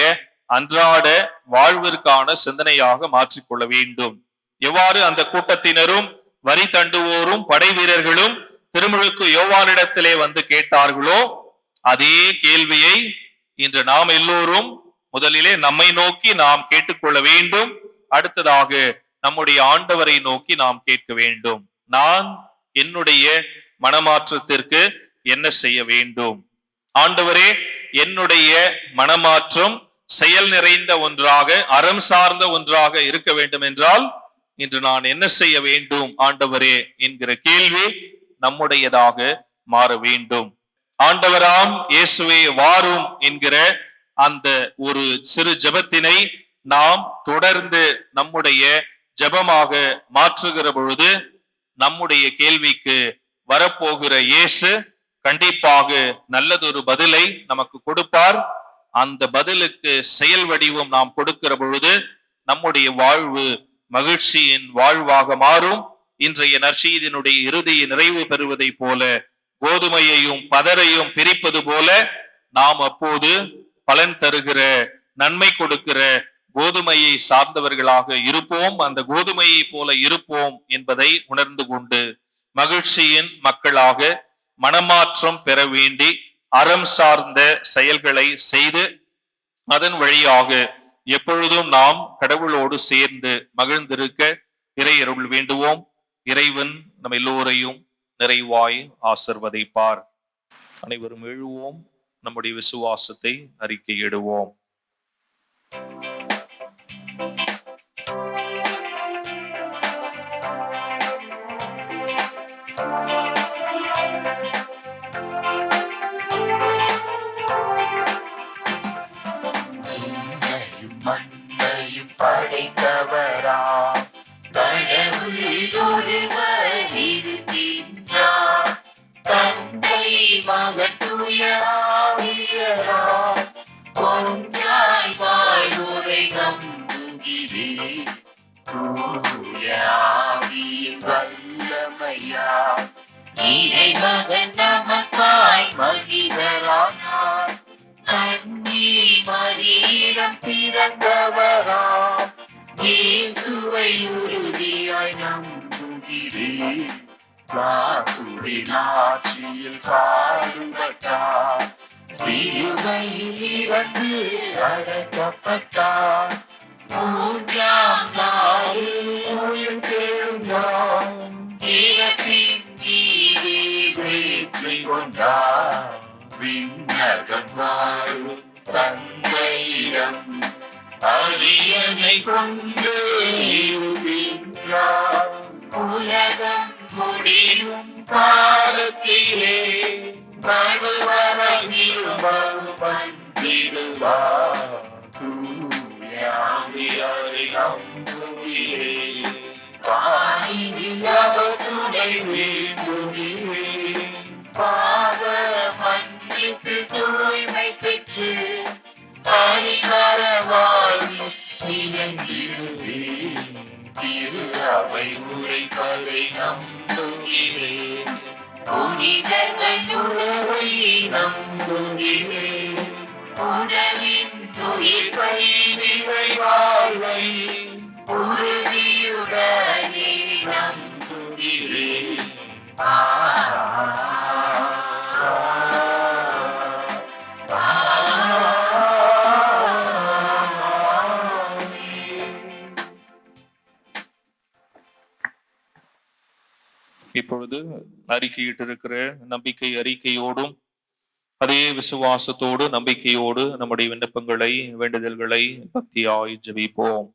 அன்றாட வாழ்விற்கான சிந்தனையாக மாற்றிக்கொள்ள வேண்டும். எவ்வாறு அந்த கூட்டத்தினரும் வரி தண்டுவோரும் படை வீரர்களும் திருமுழுக்கு யோவானிடத்திலே வந்து கேட்டார்களோ, அதே கேள்வியை இன்று நாம் எல்லோரும் முதலிலே நம்மை நோக்கி நாம் கேட்டுக்கொள்ள வேண்டும். அடுத்ததாக நம்முடைய ஆண்டவரை நோக்கி நாம் கேட்க வேண்டும். நான் என்னுடைய மனமாற்றத்திற்கு என்ன செய்ய வேண்டும்? ஆண்டவரே, என்னுடைய மனமாற்றம் செயல் நிறைந்த ஒன்றாக, அறம் சார்ந்த ஒன்றாக இருக்க வேண்டும் என்றால் இன்று நான் என்ன செய்ய வேண்டும் ஆண்டவரே என்கிற கேள்வி நம்முடையதாக மாற வேண்டும். ஆண்டவராம் இயேசுவே வாரும் என்கிற அந்த ஒரு சிறு ஜெபத்தினை நாம் தொடர்ந்து நம்முடைய ஜெபமாக மாற்றுகிற பொழுது நம்முடைய கேள்விக்கு வரப்போகிற இயேசு கண்டிப்பாக நல்லதொரு பதிலை நமக்கு கொடுப்பார். அந்த பதிலுக்கு செயல் வடிவம் நாம் கொடுக்கிற பொழுது நம்முடைய வாழ்வு மகிழ்ச்சியின் வாழ்வாக மாறும். இன்றைய நற்செய்தியினுடைய இறுதியை நிறைவு பெறுவதை போல, கோதுமையையும் பதரையும் பிரிப்பது போல நாம் அப்போது பலன் தருகிற, நன்மை கொடுக்கிற கோதுமையை சார்ந்தவர்களாக இருப்போம். அந்த கோதுமையை போல இருப்போம் என்பதை உணர்ந்து கொண்டு மகிழ்ச்சியின் மக்களாக மனமாற்றம் பெற வேண்டி அறம் சார்ந்த செயல்களை செய்து அதன் வழியாக எப்பொழுதும் நாம் கடவுளோடு சேர்ந்து மகிழ்ந்திருக்க இறையருள் வேண்டுவோம். இறைவன் நம் எல்லோரையும் நிறைவாய் ஆசிர்வதிப்பார். அனைவரும் எழுவோம், நம்முடைய விசுவாசத்தை அறிக்கையிடுவோம். மண்ணையும் படைத்தவராம் கடவுள் ஒருவர் இருக்கின்றார். தந்தை மகன் தூய ஆவியராம் ஒன்றாய் வாழ்வுரை நம்புகிறேன். தூய ஆவியின் வல்லமையாம் இறைமகன் நமக்காய் மனிதரானார். கன்னி மரியிடம் பிறந்தவராம் இயேசுவை உறுதியாய் நம்புகிறேன். பிலாத்துவின் ஆட்சியில் பாடுபட்டார், சிலுவையில் இறந்து அடக்கப்பட்டார். மூன்றாம் நாளில் உயிர்த்தெழுந்தார், இறப்பின் மீதே வெற்றி கொண்டார். விண்ணகம் வாழும் தந்தையிடம் அரியணை கொண்டு இருக்கின்றார். உலகம் முடியும் காலத்திலே நடுவரையில் வந்திடுவார். தூய ஆவியாரை நம்புகிறேன், வானில் அவர் துணை வேண்டுகிறேன். பாவ மன்னிப்பு தூய்மை பெற்று பரிகார வாழ்வு இழந்திடுவேன். திரு அவை உரைப்பதை நம்புகிறேன், புனிதர்கள் உறவை நம்புகிறேன். உடலின் உயிர்ப்பை நிறை வாழ்வை உறுதியுடனே நம்புகிறேன். இப்பொழுது அறிக்கையிட்டிருக்கிற நம்பிக்கை அறிக்கையோடும் அதே விசுவாசத்தோடு நம்பிக்கையோடு நம்முடைய விண்ணப்பங்களை, வேண்டுதல்களை பக்தியாய் ஜெபிப்போம்.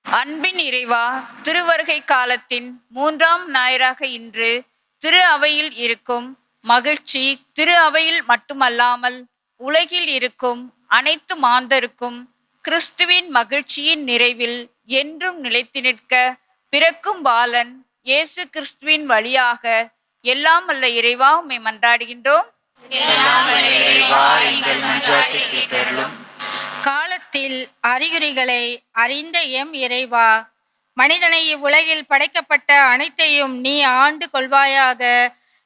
அன்பின் இறைவா, திருவருகை காலத்தின் 3ஆம் ஞாயிறாக இன்று திரு அவையில் இருக்கும் மகிழ்ச்சி திரு அவையில் மட்டுமல்லாமல் உலகில் இருக்கும் அனைத்து மாந்தருக்கும் கிறிஸ்துவின் மகிழ்ச்சியின் நிறைவில் என்றும் நிலைத்து நிற்க பிறக்கும் பாலன் இயேசு கிறிஸ்துவின் வழியாக எல்லாம் வல்ல இறைவா உம்மை மன்றாடுகின்றோம். காலத்தில் அறிகுறிகளை அறிந்த எம் இறைவா, மனிதனை இவ்வுலகில் படைக்கப்பட்ட அனைத்தையும் நீ ஆண்டு கொள்வாயாக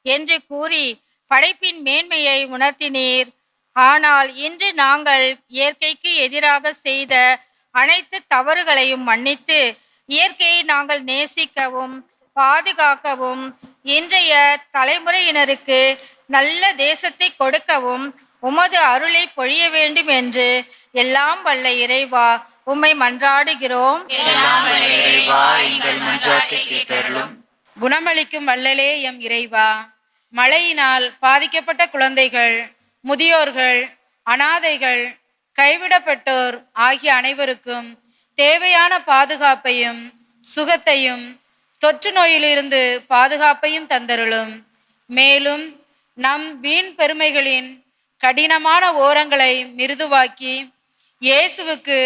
என்று கூறி படைப்பின் மேன்மையை உணர்த்தினீர். ஆனால் இன்று நாங்கள் இயற்கைக்கு எதிராக செய்த அனைத்து தவறுகளையும் மன்னித்து இயற்கையை நாங்கள் நேசிக்கவும் பாதுகாக்கவும் இன்றைய தலைமுறையினருக்கு நல்ல தேசத்தை கொடுக்கவும் உமது அருளை பொழிய வேண்டும் என்று எல்லாம் வல்ல இறைவா உம்மை மன்றாடுகிறோம். குணமளிக்கும் வல்லலே எம் இறைவா, மழையினால் பாதிக்கப்பட்ட குழந்தைகள், முதியோர்கள், அனாதைகள், கைவிடப்பட்டோர் ஆகிய அனைவருக்கும் தேவையான பாதுகாப்பையும் சுகத்தையும் தொற்று நோயிலிருந்து பாதுகாப்பையும் தந்தருளும். மேலும் நம் வீண் பெருமைகளின் கடினமான ஓரங்களை மிருதுவாக்கி இயேசுவுக்கு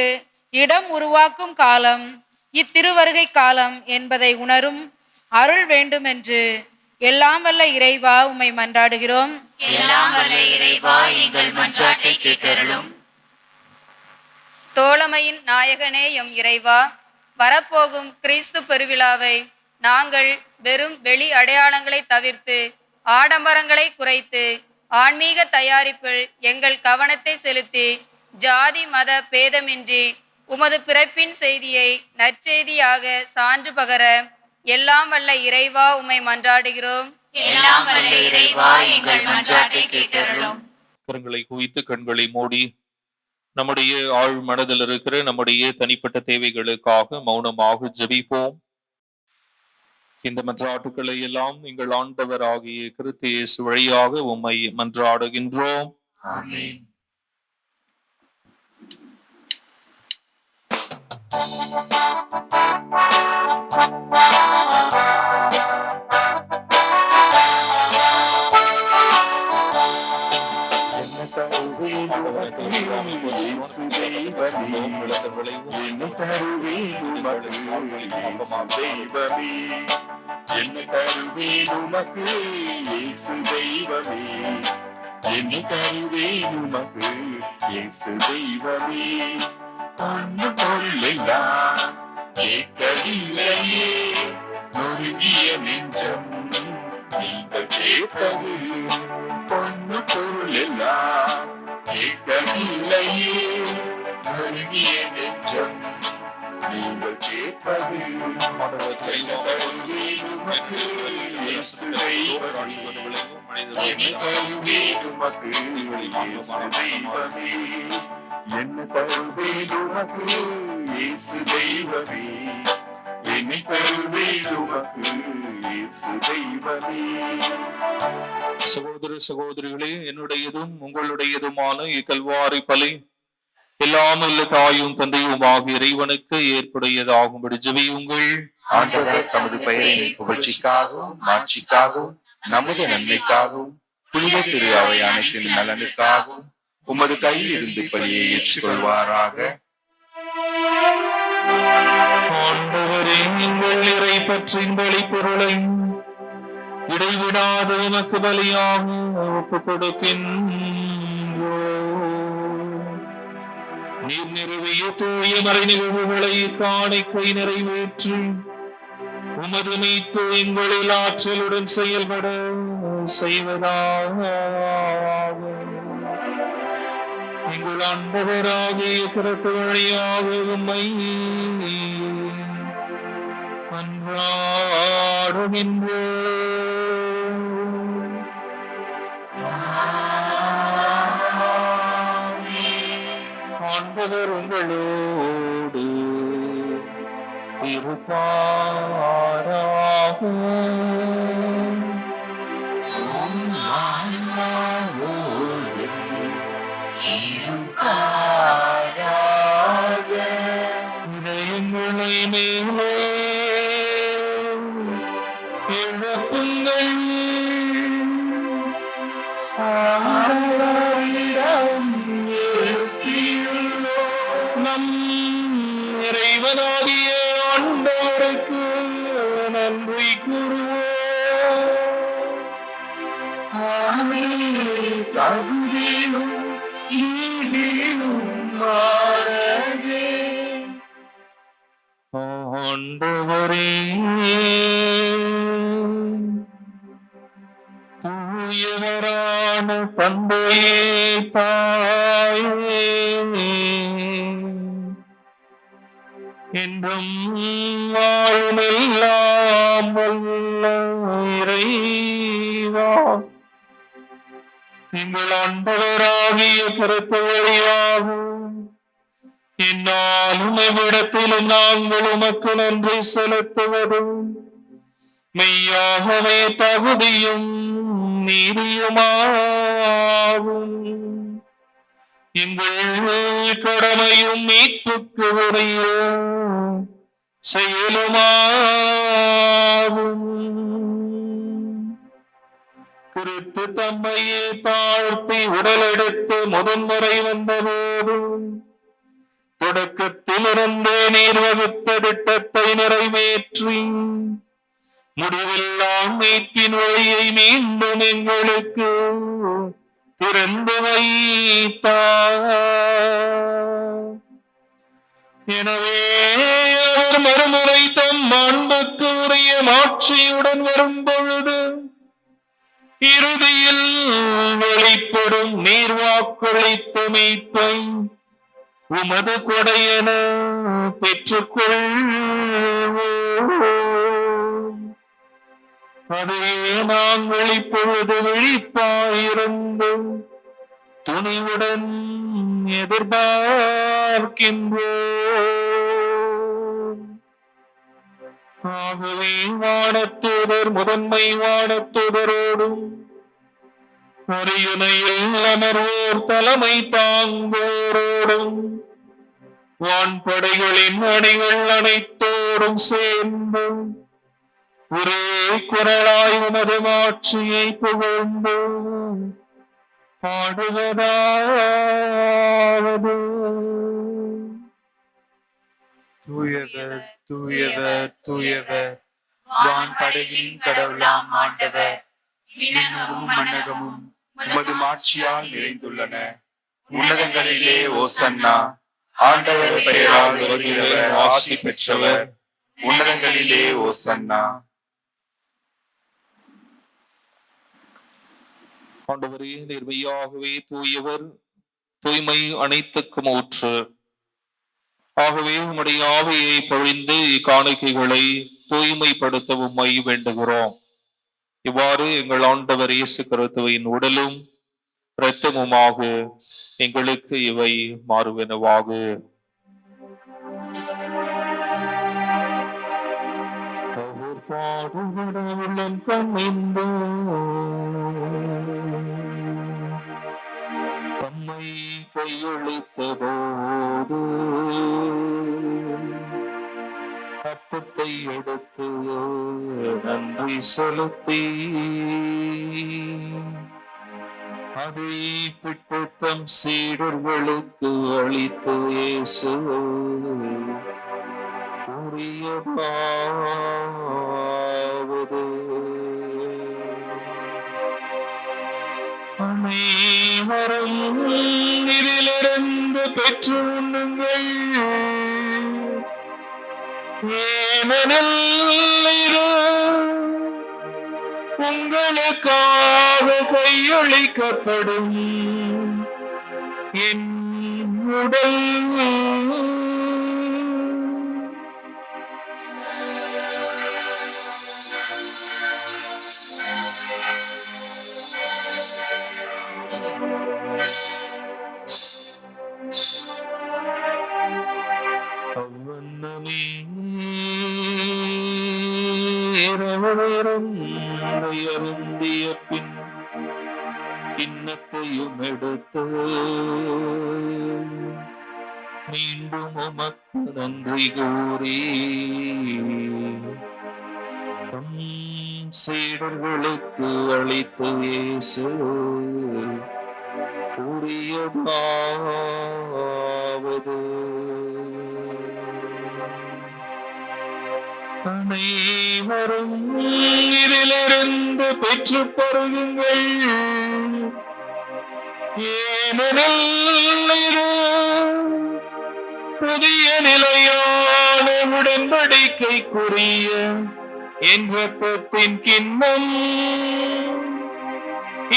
இடம் உருவாக்கும் காலம் இத்திருவருகை காலம் என்பதை உணரும் அருள் வேண்டும் என்று எல்லாம் வல்ல இறைவா உம்மை மன்றாடுகிறோம். எல்லாம் வல்ல இறைவா எங்கள் மன்றாட்டை கேட்டருளும். தோழமையின் நாயகனே எம் இறைவா, வரப்போகும் கிறிஸ்து பெருவிழாவை நாங்கள் வெறும் வெளி அடையாளங்களை தவிர்த்து ஆடம்பரங்களை குறைத்து ஆன்மீக தயாரிப்பில் எங்கள் கவனத்தை செலுத்தி ஜாதி மத பேதமின்றி உமது பிறப்பின் செய்தியை நற்செய்தியாக சான்று பகர எல்லாம் வல்ல இறைவா உம்மை மன்றாடுகிறோம். எல்லாம் வல்ல இறைவா எங்கள் மன்றாட்டை கேட்டருளும். கரங்களை குவித்து கண்களை மூடி நம்முடைய ஆழ் மனதில் இருக்கிற நம்முடைய தனிப்பட்ட தேவைகளுக்காக மௌனமாக ஜெபிப்போம். இந்த மன்றாட்டுக்களை எல்லாம் எங்கள் ஆண்டவர் ஆகிய கிறிஸ்து இயேசு வழியாக உம்மை மன்றாடுகின்றோம். ஆமென். கேட்கவில்லையே நொறுங்கிய நெஞ்சம் நீங்கள் கேட்பது பொண்ணு பொருள் எல்லாம் கேட்கவில்லையே நொறுங்கிய நெஞ்சம் நீங்கள் கேட்பது என்ன தருவேன் உமக்கு இயேசு தெய்வமே, என்னை தருவேன் உமக்கு இயேசு தெய்வமே. சகோதர சகோதரிகளே, என்னுடையதும் உங்களுடையதுமான இக்கல்வாரி பலி எல்லாம் உள்ள தாயும் தந்தையுமாக இறைவனுக்கு ஏற்புடையதாகும்படி ஜெபியுங்கள். ஆண்டவர் தமது பெயரின் புகழ்ச்சிக்காகவும் மாட்சிக்காகவும் நமது நன்மைக்காகவும் புனித திரு அவை அனைத்தின் நலனுக்காகவும் உமது கையில் இருந்து பலியை ஏற்றுக்கொள்வாராக. ஆண்டவரே, நீங்கள் இறை பற்றின் வெளிப்பொருளை இடைவிடாத உமக்கு பலியாக ஒப்புக் கொடுக்கின்றோ. நீர் நிறுவிய தூய மறை நிகழ்வுகளை காணிக்கை நிறைவேற்றி உமது மீட்பு எங்களில் ஆற்றலுடன் செயல்பட செய்வதாக எங்கள் ஆண்டவராகிய கிறிஸ்து வழியாக உம்மை மன்றாடுகின்றோம். ஆண்டவர் உங்களோடு இருப்பாராக. இதயங்களை மேலே எழுப்புங்கள். நம் இறைவனாகிய ஆண்டவருக்கு நன்றி கூறுவோம். தகுதியும் ஆண்டவரே, தூயவரான தந்தையே, தாயே, என்றும் வாழுமெல்லாம் வல்ல இறைவா, எங்கள் ஆண்டவராகிய கிறிஸ்து வழியாக என்னாலும் எவ்விடத்திலும் நாங்கள் உமக்கு நன்றி செலுத்துவதும் மெய்யாகவே தகுதியும் நீதியுமாகும். எங்கள் கடமையும் மீட்புக்கு உரிய செயலுமாகும். கிறிஸ்து தம்மையே தாழ்த்தி உடலெடுத்து முதன்முறை வந்தபோது தொடக்கத்திலிருந்தே நீர் வகுத்த திட்டத்தை நிறைவேற்றி முடிவெல்லாம் மீட்பின் வழியை மீண்டும் எங்களுக்கு திறந்து வைத்தார். எனவே அவர் மறுமுறை தம் மாண்புக்கு உரிய மாட்சியுடன் வரும் பொழுது இறுதியில் வெளிப்படும் நீர்வாக்களித்த மீட்பை உமது கொடையென பெற்றுக்கொள்வோம். அதையே நாங்கள் இப்பொழுது விழிப்பாயிருந்து துணிவுடன் எதிர்பார்க்கின்றோம். ஆகவே வானத்தூதர் முதன்மை வானத்தூதரோடும் அரியணையில் அமர்வோர் தலைமை தாங்கோரோடும் வான்படைகளின் அணிகள் அனைத்தோடும் சேர்ந்து ஒரே குரலாய் உமது மாட்சியை புகழ்ந்து பாடுவதாவது. தூயவர் தூயவர் தூயவர் வான் படைகளின் கடவுளாம் ஆண்டவர். விண்ணகமும் மண்ணகமும் உமது மாட்சியால் நிறைந்துள்ளன. உன்னதங்களிலே ஓசன்னா. ஆண்டவர் பெயரால் வருகிறவர் ஆசி பெற்றவர். உன்னதங்களிலே ஓசன்னா. ஆண்டவரே, நேர்மையாகவே தூயவர், தூய்மை அனைத்துக்கும் ஊற்று. ஆகவே உம்முடைய ஆவியை பொழிந்து இக்காணிக்கைகளை தூய்மைப்படுத்த உம்மை வேண்டுகிறோம். இவ்வாறு எங்கள் ஆண்டவர் இயேசு கிறிஸ்துவின் உடலும் இரத்தமுமாக எங்களுக்கு இவை மாறுவனவாக. அவர் பாடுபட உள்ளம் கண்ணிந்து தம்மை கையளித்த போது அப்பத்தை எடுத்து நன்றி செலுத்தி அதை பிட்டு தம் சீடர்களுக்கு அளித்து இயேசு கூறியதாவது, அனைவரும் இதிலிருந்து பெற்று உண்ணுங்கள். ஏனெனில் இது உங்களுக்காக கையளிக்கப்படும் என் உடல். அருந்திய பின் கிண்ணத்தையும் எடுத்து மீண்டும் உமக்கு நன்றி கூறி தம் சீடர்களுக்கு அளித்து இயேசு கூறியதாவது, அனைவரும் இதிலிருந்து பெற்று பருகுங்கள். ஏனெனில் இது புதிய நிலையான உடன்படிக்கைக்குரிய என் இரத்தத்தின் கிண்ணம்.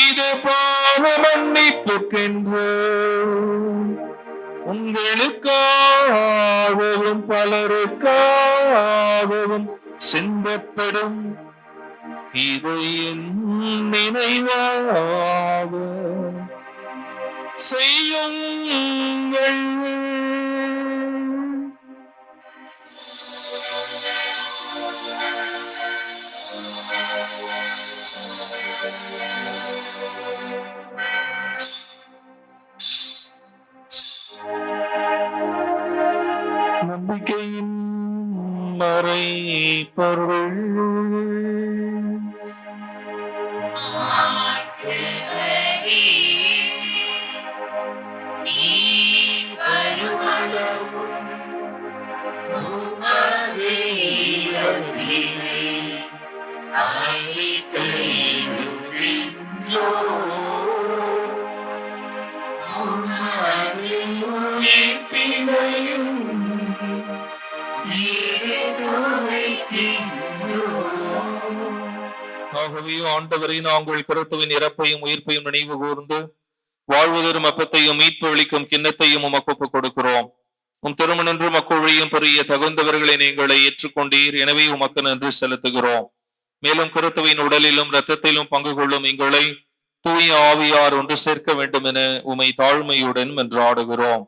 இது பாவ மன்னிப்புக்கென்று உங்களுக்காகவும் பலருக்காகவும் சிந்தப்படும். இதை என் நினைவாக செய்யுங்கள். நம்பிக்கையின் மறை பொருள். ஆகவே ஆண்டவரை நாங்கள் கிறிஸ்துவின் இறப்பையும் உயிர்ப்பையும் நினைவு கூர்ந்து வாழ்வதரும் அப்பத்தையும் மீட்பு அளிக்கும் கிண்ணத்தையும் உமக்கு ஒப்புக் கொடுக்கிறோம். உம் திருமணன்று மக்கொழியும் பெரிய தகுந்தவர்களை நீங்களை ஏற்றுக்கொண்டீர். எனவே உமக்கு நன்றி செலுத்துகிறோம். மேலும் கிறிஸ்துவின் உடலிலும் இரத்தத்திலும் பங்கு கொள்ளும் எங்களை தூய ஆவியார் ஒன்று சேர்க்க வேண்டும் என உமை தாழ்மையுடன் மன்றாடுகிறோம்.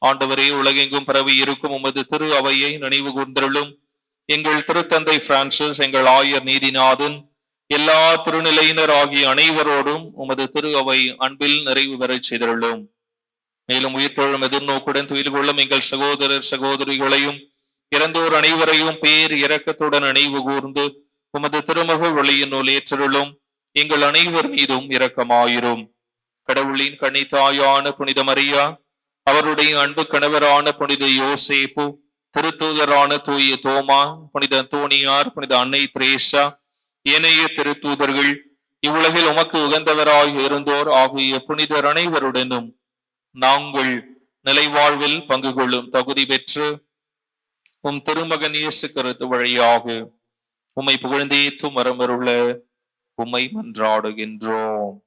ஆண்டவரே, உலகெங்கும் பரவி இருக்கும் உமது திரு அவையை நினைவு கூர்ந்தருளும். எங்கள் திருத்தந்தை பிரான்சிஸ், எங்கள் ஆயர் நீதிநாதன், எல்லா திருநிலையினர் ஆகிய அனைவரோடும் உமது திரு அவை அன்பில் நிறைவு பெறச் செய்தருளும். மேலும் உயிர்த்தெழும் எதிர்நோக்குடன் துயில் கொள்ளும் எங்கள் சகோதரர் சகோதரிகளையும் இறந்தோர் அனைவரையும் பேர் இரக்கத்துடன் நினைவு கூர்ந்து உமது திருமகள் ஒளியினுள் ஏற்றருளும். எங்கள் அனைவர் மீதும் இரக்கமாயிரும். கடவுளின் கன்னித்தாயான புனித மரியா, அவருடைய அன்பு கணவரான புனித யோசேப்பு, திருத்தூதரான தூய தோமா, புனித அந்தோனியார், புனித அன்னை திரேசா, ஏனைய திருத்தூதர்கள், இவ்வுலகில் உமக்கு உகந்தவராய் இருந்தோர் ஆகிய புனிதர் அனைவருடனும் நாங்கள் நிலைவாழ்வில் பங்கு கொள்ளும் தகுதி பெற்று உம் திருமகன் இயேசு கிறிஸ்து வழியாக உம்மை புகழ்ந்தேத்தும் வரமருள உம்மை மன்றாடுகின்றோம்.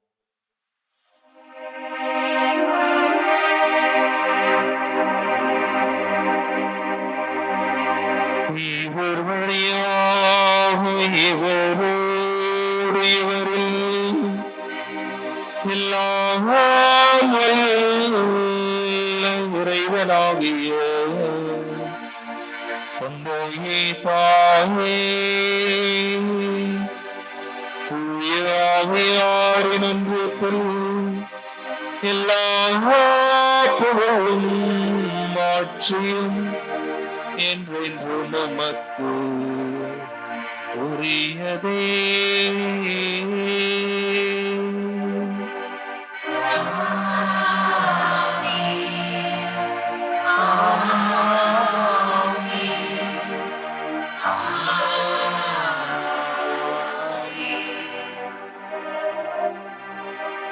இவர் வழியாக இவரோடு இவரில் எல்லாம் இறைவனாகிய தந்தையே தாயே தூயாவியாரின் ஒன்றுக்குள் எல்லா புகழும் மாற்றியும் என்றென்று நமக்கு உரியதே.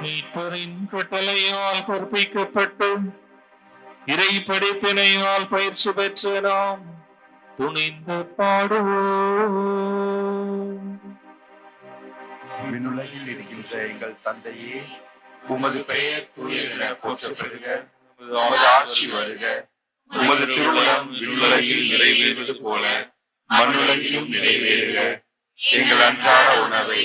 மீட்பரின் கட்டளையால் கற்பிக்கப்பட்டு இறை படிப்பினையால் பயிற்சி பெற்ற நாம் துணிந்து பாடுவோம். விண்ணுலகில் இருக்கின்ற எங்கள் தந்தையே, உமது பெயர் தூயதென போற்றப்படுக. உமது ஆட்சி வருக. உமது திருவுளம் விண்ணுலகில் நிறைவேறுவது போல மண்ணுலகிலும் நிறைவேறுக. எங்கள் அன்றாட உணவை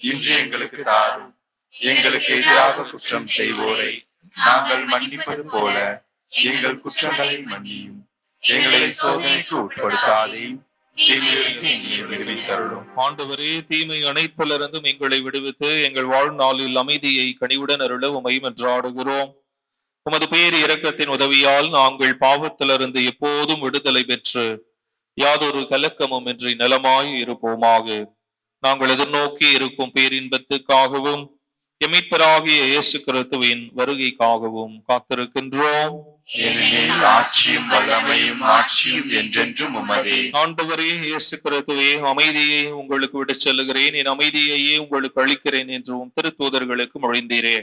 இன்று எங்களுக்கு தாரும். எங்களுக்கு எதிராக குற்றம் செய்வோரை நாங்கள் மன்னிப்பது போல எங்கள் குற்றங்களை மன்னியும். எங்களை சோதனைக்கு உட்படுத்தாதேயும், தீமையிலிருந்து எங்களை விடுவித்தருளும். ஆண்டவரே, தீமை அனைத்திலிருந்தும் எங்களை விடுவித்து எங்கள் வாழ்நாளில் அமைதியை கனிவுடன் அருள உம்மை மன்றாடுகிறோம். உமது பேர் இரக்கத்தின் உதவியால் நாங்கள் பாவத்திலிருந்து எப்போதும் விடுதலை பெற்று யாதொரு கலக்கமும் இன்றி நலமாய் இருப்போமாக. நாங்கள் எதிர்நோக்கி இருக்கும் பேரின்பத்துக்காகவும் எமீட்பராகிய இயேசு கிறிஸ்துவின் வருகைக்காகவும் காத்திருக்கின்றோம். ஏனெனில் ஆட்சியும் வல்லமையும் ஆட்சியும் என்றென்றும் உமதே. ஆண்டவரே இயேசு கிறிஸ்துவே, அமைதியை உங்களுக்கு விட்டுச் செல்லுகிறேன், என் அமைதியையே உங்களுக்கு அளிக்கிறேன் என்றும் திருத்தூதர்களுக்கு மொழிந்தீரே.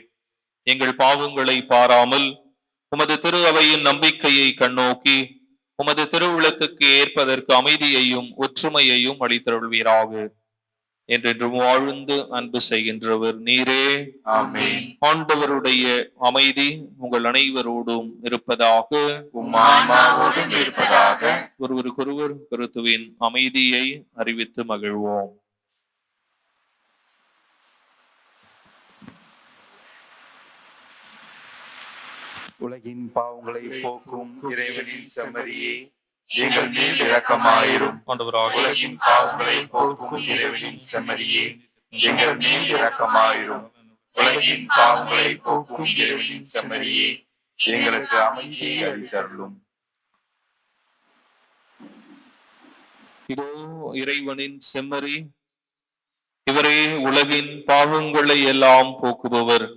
எங்கள் பாவங்களை பாராமல் உமது திரு அவையின் நம்பிக்கையை கண்ணோக்கி உமது திருவுளத்துக்கு ஏற்பதற்கு அமைதியையும் ஒற்றுமையையும் அளித்தருள்வீராக. என்றென்றும் வாழ்ந்து அன்பு செய்கின்றவர் நீரே. ஆமென். ஆண்டவருடைய அமைதி உங்கள் அனைவரோடும் இருப்பதாக. உம்மாவோடும் இருப்பதாக. ஒருவருக்கொருவர் கிறிஸ்துவின் அமைதியை அறிவித்து மகிழ்வோம். உலகின் பாவங்களை போக்கும் இறைவனின் செம்மறியே, எங்கள் மேல் இரக்கமாயிரும். உலகின் பாவங்களை போக்கும் இறைவனின் செம்மறியே, எங்கள் மேல் இரக்கமாயிரும். உலகின் பாவங்களை போக்கும் இறைவனின் செம்மறியே, எங்களுக்கு அமைதியை அளித்தருளும். இதோ இறைவனின் செம்மறி, இவரே உலகின் பாவங்களை எல்லாம் போக்குபவர்.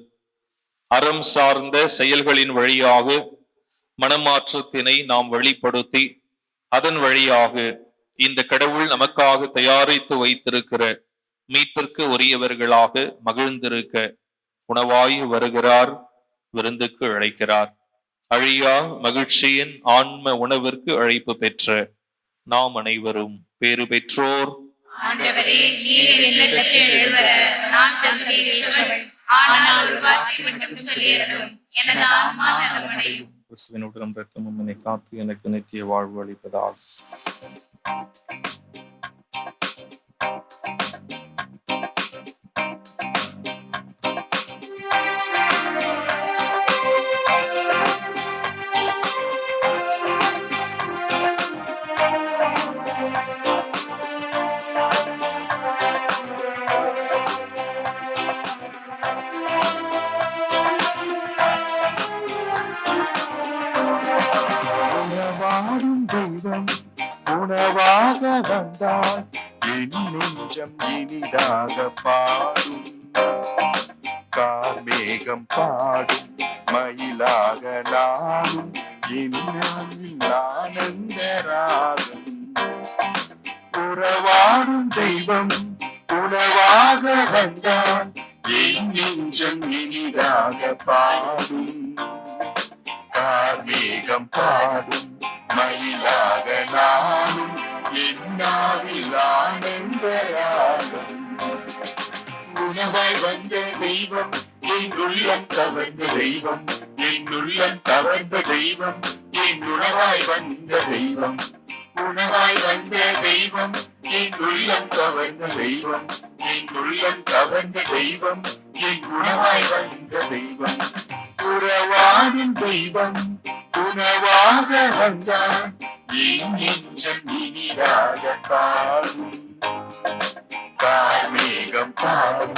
அறம் சார்ந்த செயல்களின் வழியாக மனமாற்றத்தினை நாம் வெளிப்படுத்தி அதன் வழியாக இந்த கடவுள் நமக்காக தயாரித்து வைத்திருக்கிற மீட்பிற்கு உரியவர்களாக மகிழ்ந்திருக்க உணவாய் வருகிறார், விருந்துக்கு அழைக்கிறார். அழியா மகிழ்ச்சியின் ஆன்ம உணவிற்கு அழைப்பு பெற்ற நாம் அனைவரும் பேறு பெற்றோர். ஆண்டவரே, நீர் என்னிடத்தில் எழுவர நான் தகுதியற்றவள். ஆனால் ஒரு வார்த்தை மட்டும் சொல்லியருளும், எனது ஆன்மா நலமடையும். கிறிஸ்துவின் உடலும் இரத்தமும் என்னை காத்து எனக்கு நித்திய வாழ்வு அளிப்பதால். உணவாடும் தெய்வம் உணவாக வந்தால் என் நெஞ்சம் இனிதாக பாடும். கார்மேகம் பாடும் மயிலாக நாடும் என் ஆனந்த ராகம். உறவாடும் தெய்வம் உணவாக வந்தால் என் நெஞ்சம் இனிதாக பாடும். கார்மேகம் பாடும் மயிலாக நாடும் என்னாவில் ஆனந்த ராகம். உணவாய் வந்த தெய்வம் என் உள்ளம் கவர்ந்த தெய்வம், என் உள்ளம் கவர்ந்த தெய்வம், என் உணவாய் வந்த தெய்வம். உணவாய் வந்த தெய்வம் என் உள்ளம் கவர்ந்த தெய்வம், என் உள்ளம் கவர்ந்த தெய்வம், என் உணவாய் வந்த தெய்வம். உறவாடும் தெய்வம் உணவாக வந்தான் என் நெஞ்சம் இனிதாக பாடும். கார்மேகம் பாடும்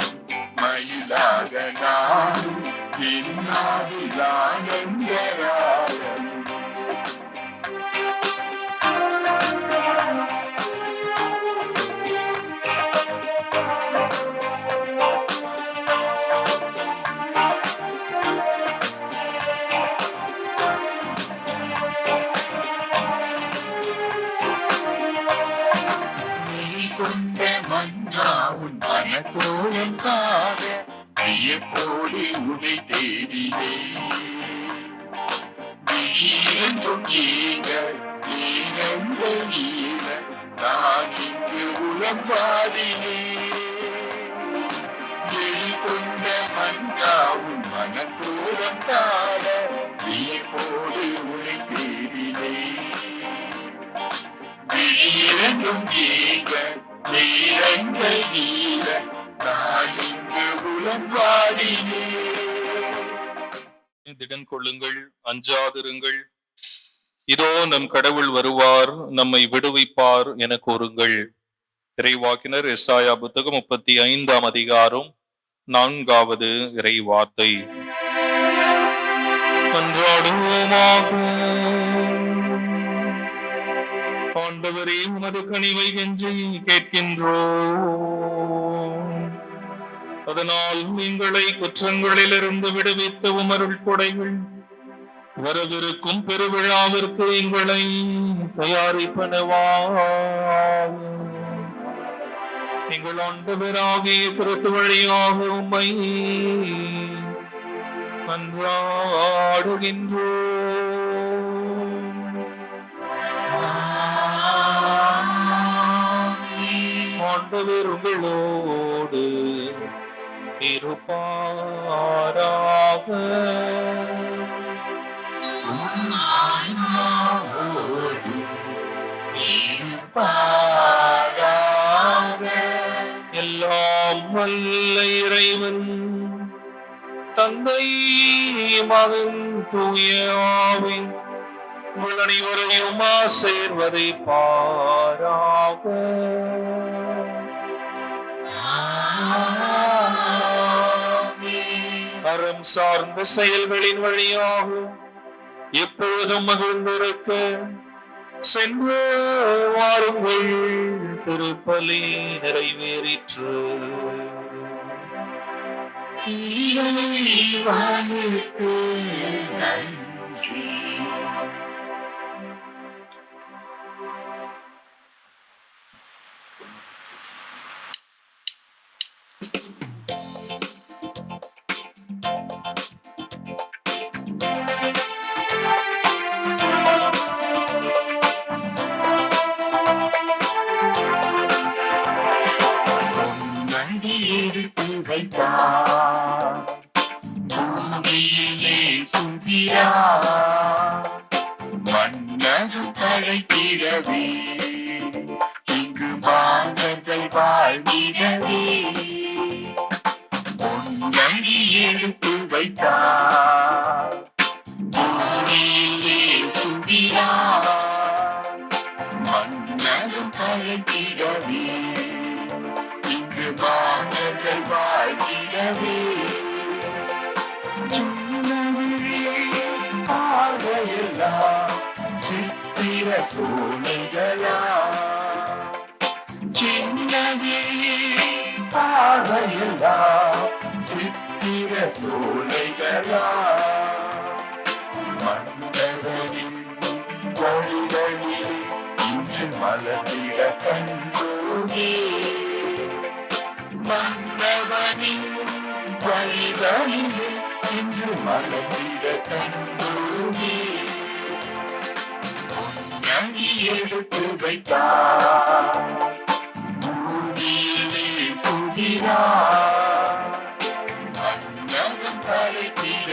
மயிலாக நாடும் என்னாவில் ஆனந்த ராகம். கொண்ட மன்னா உன் மனக்கோலம் காண வியப்போடு உனை தேடினே. விழியிருந்தும் ஏங்க ஏனந்த நீன நான் இங்கு உளம்பாடினே. வெளிக்கொண்ட மன்னா உன் மனக்கோலம் காண வியப்போடு உனை தேடினே. விழியிருந்தும் ஏங்க நீரங்கள் நீர நான் இங்கு உளம்பாடினே. திடன் கொள்ளுங்கள், அஞ்சாதிருங்கள். இதோ நம் கடவுள் வருவார், நம்மை விடுவிப்பார் என கூறுங்கள். இறைவாக்கினர் எசாயா புத்தகம் 35ஆம் அதிகாரம் 4வது இறை வார்த்தை. மன்றாடுவோமாக. ஆண்டவரே, உமது கனிவை கெஞ்சி கேட்கின்றோம். அதனால் எங்களை குற்றங்களிலிருந்து விடுவித்த உமருள் கொடைகள் வரவிருக்கும் பெருவிழாவிற்கு எங்களை தயாரிப்பனவாக. எங்கள் ஆண்டவராகிய கிறிஸ்து வழியாக உம்மை மன்றாடுகின்றோம். ஆண்டவர் உங்களோடு இருப்பாராக. எல்லாம் வல்ல இறைவன் தந்தை மகன் தூய ஆவி உங்கள் அனைவரையும் சேர்வதை பாராக. அறம் சார்ந்த செயல்களின் வழியாக எப்பொழுதும் மகிழ்ந்திருக்க சென்று வாருங்கள். திருப்பலி நிறைவேறிற்று. இறைவனுக்கு நன்றி. பூமியிலே சுதிரா மன்னகம் படைத்திடவே இங்கு மாந்தர்கள் வாழ்ந்திடவே பொன்னணி எடுத்து வைத்தார் பூமியிலே சுதிரா மன்னகம் படைத்திடவே இங்கு மாந்தர்கள் வாழ்ந்திடவே பார்வையெல்லாம் சித்திர சோலைகளா சின்ன பார்வையெல்லாம் சித்திர சோலைகளா மன்னவனின் வழிகளில் இன்று மலர்ந்திட கண்டோமே மன்னவனின் வழிகளில் இன்று மலர்ந்திட கண்டோமே பொன்னணி எடுத்து வைத்தார் பூமியிலே சுதிரா மன்னகம் படைத்திட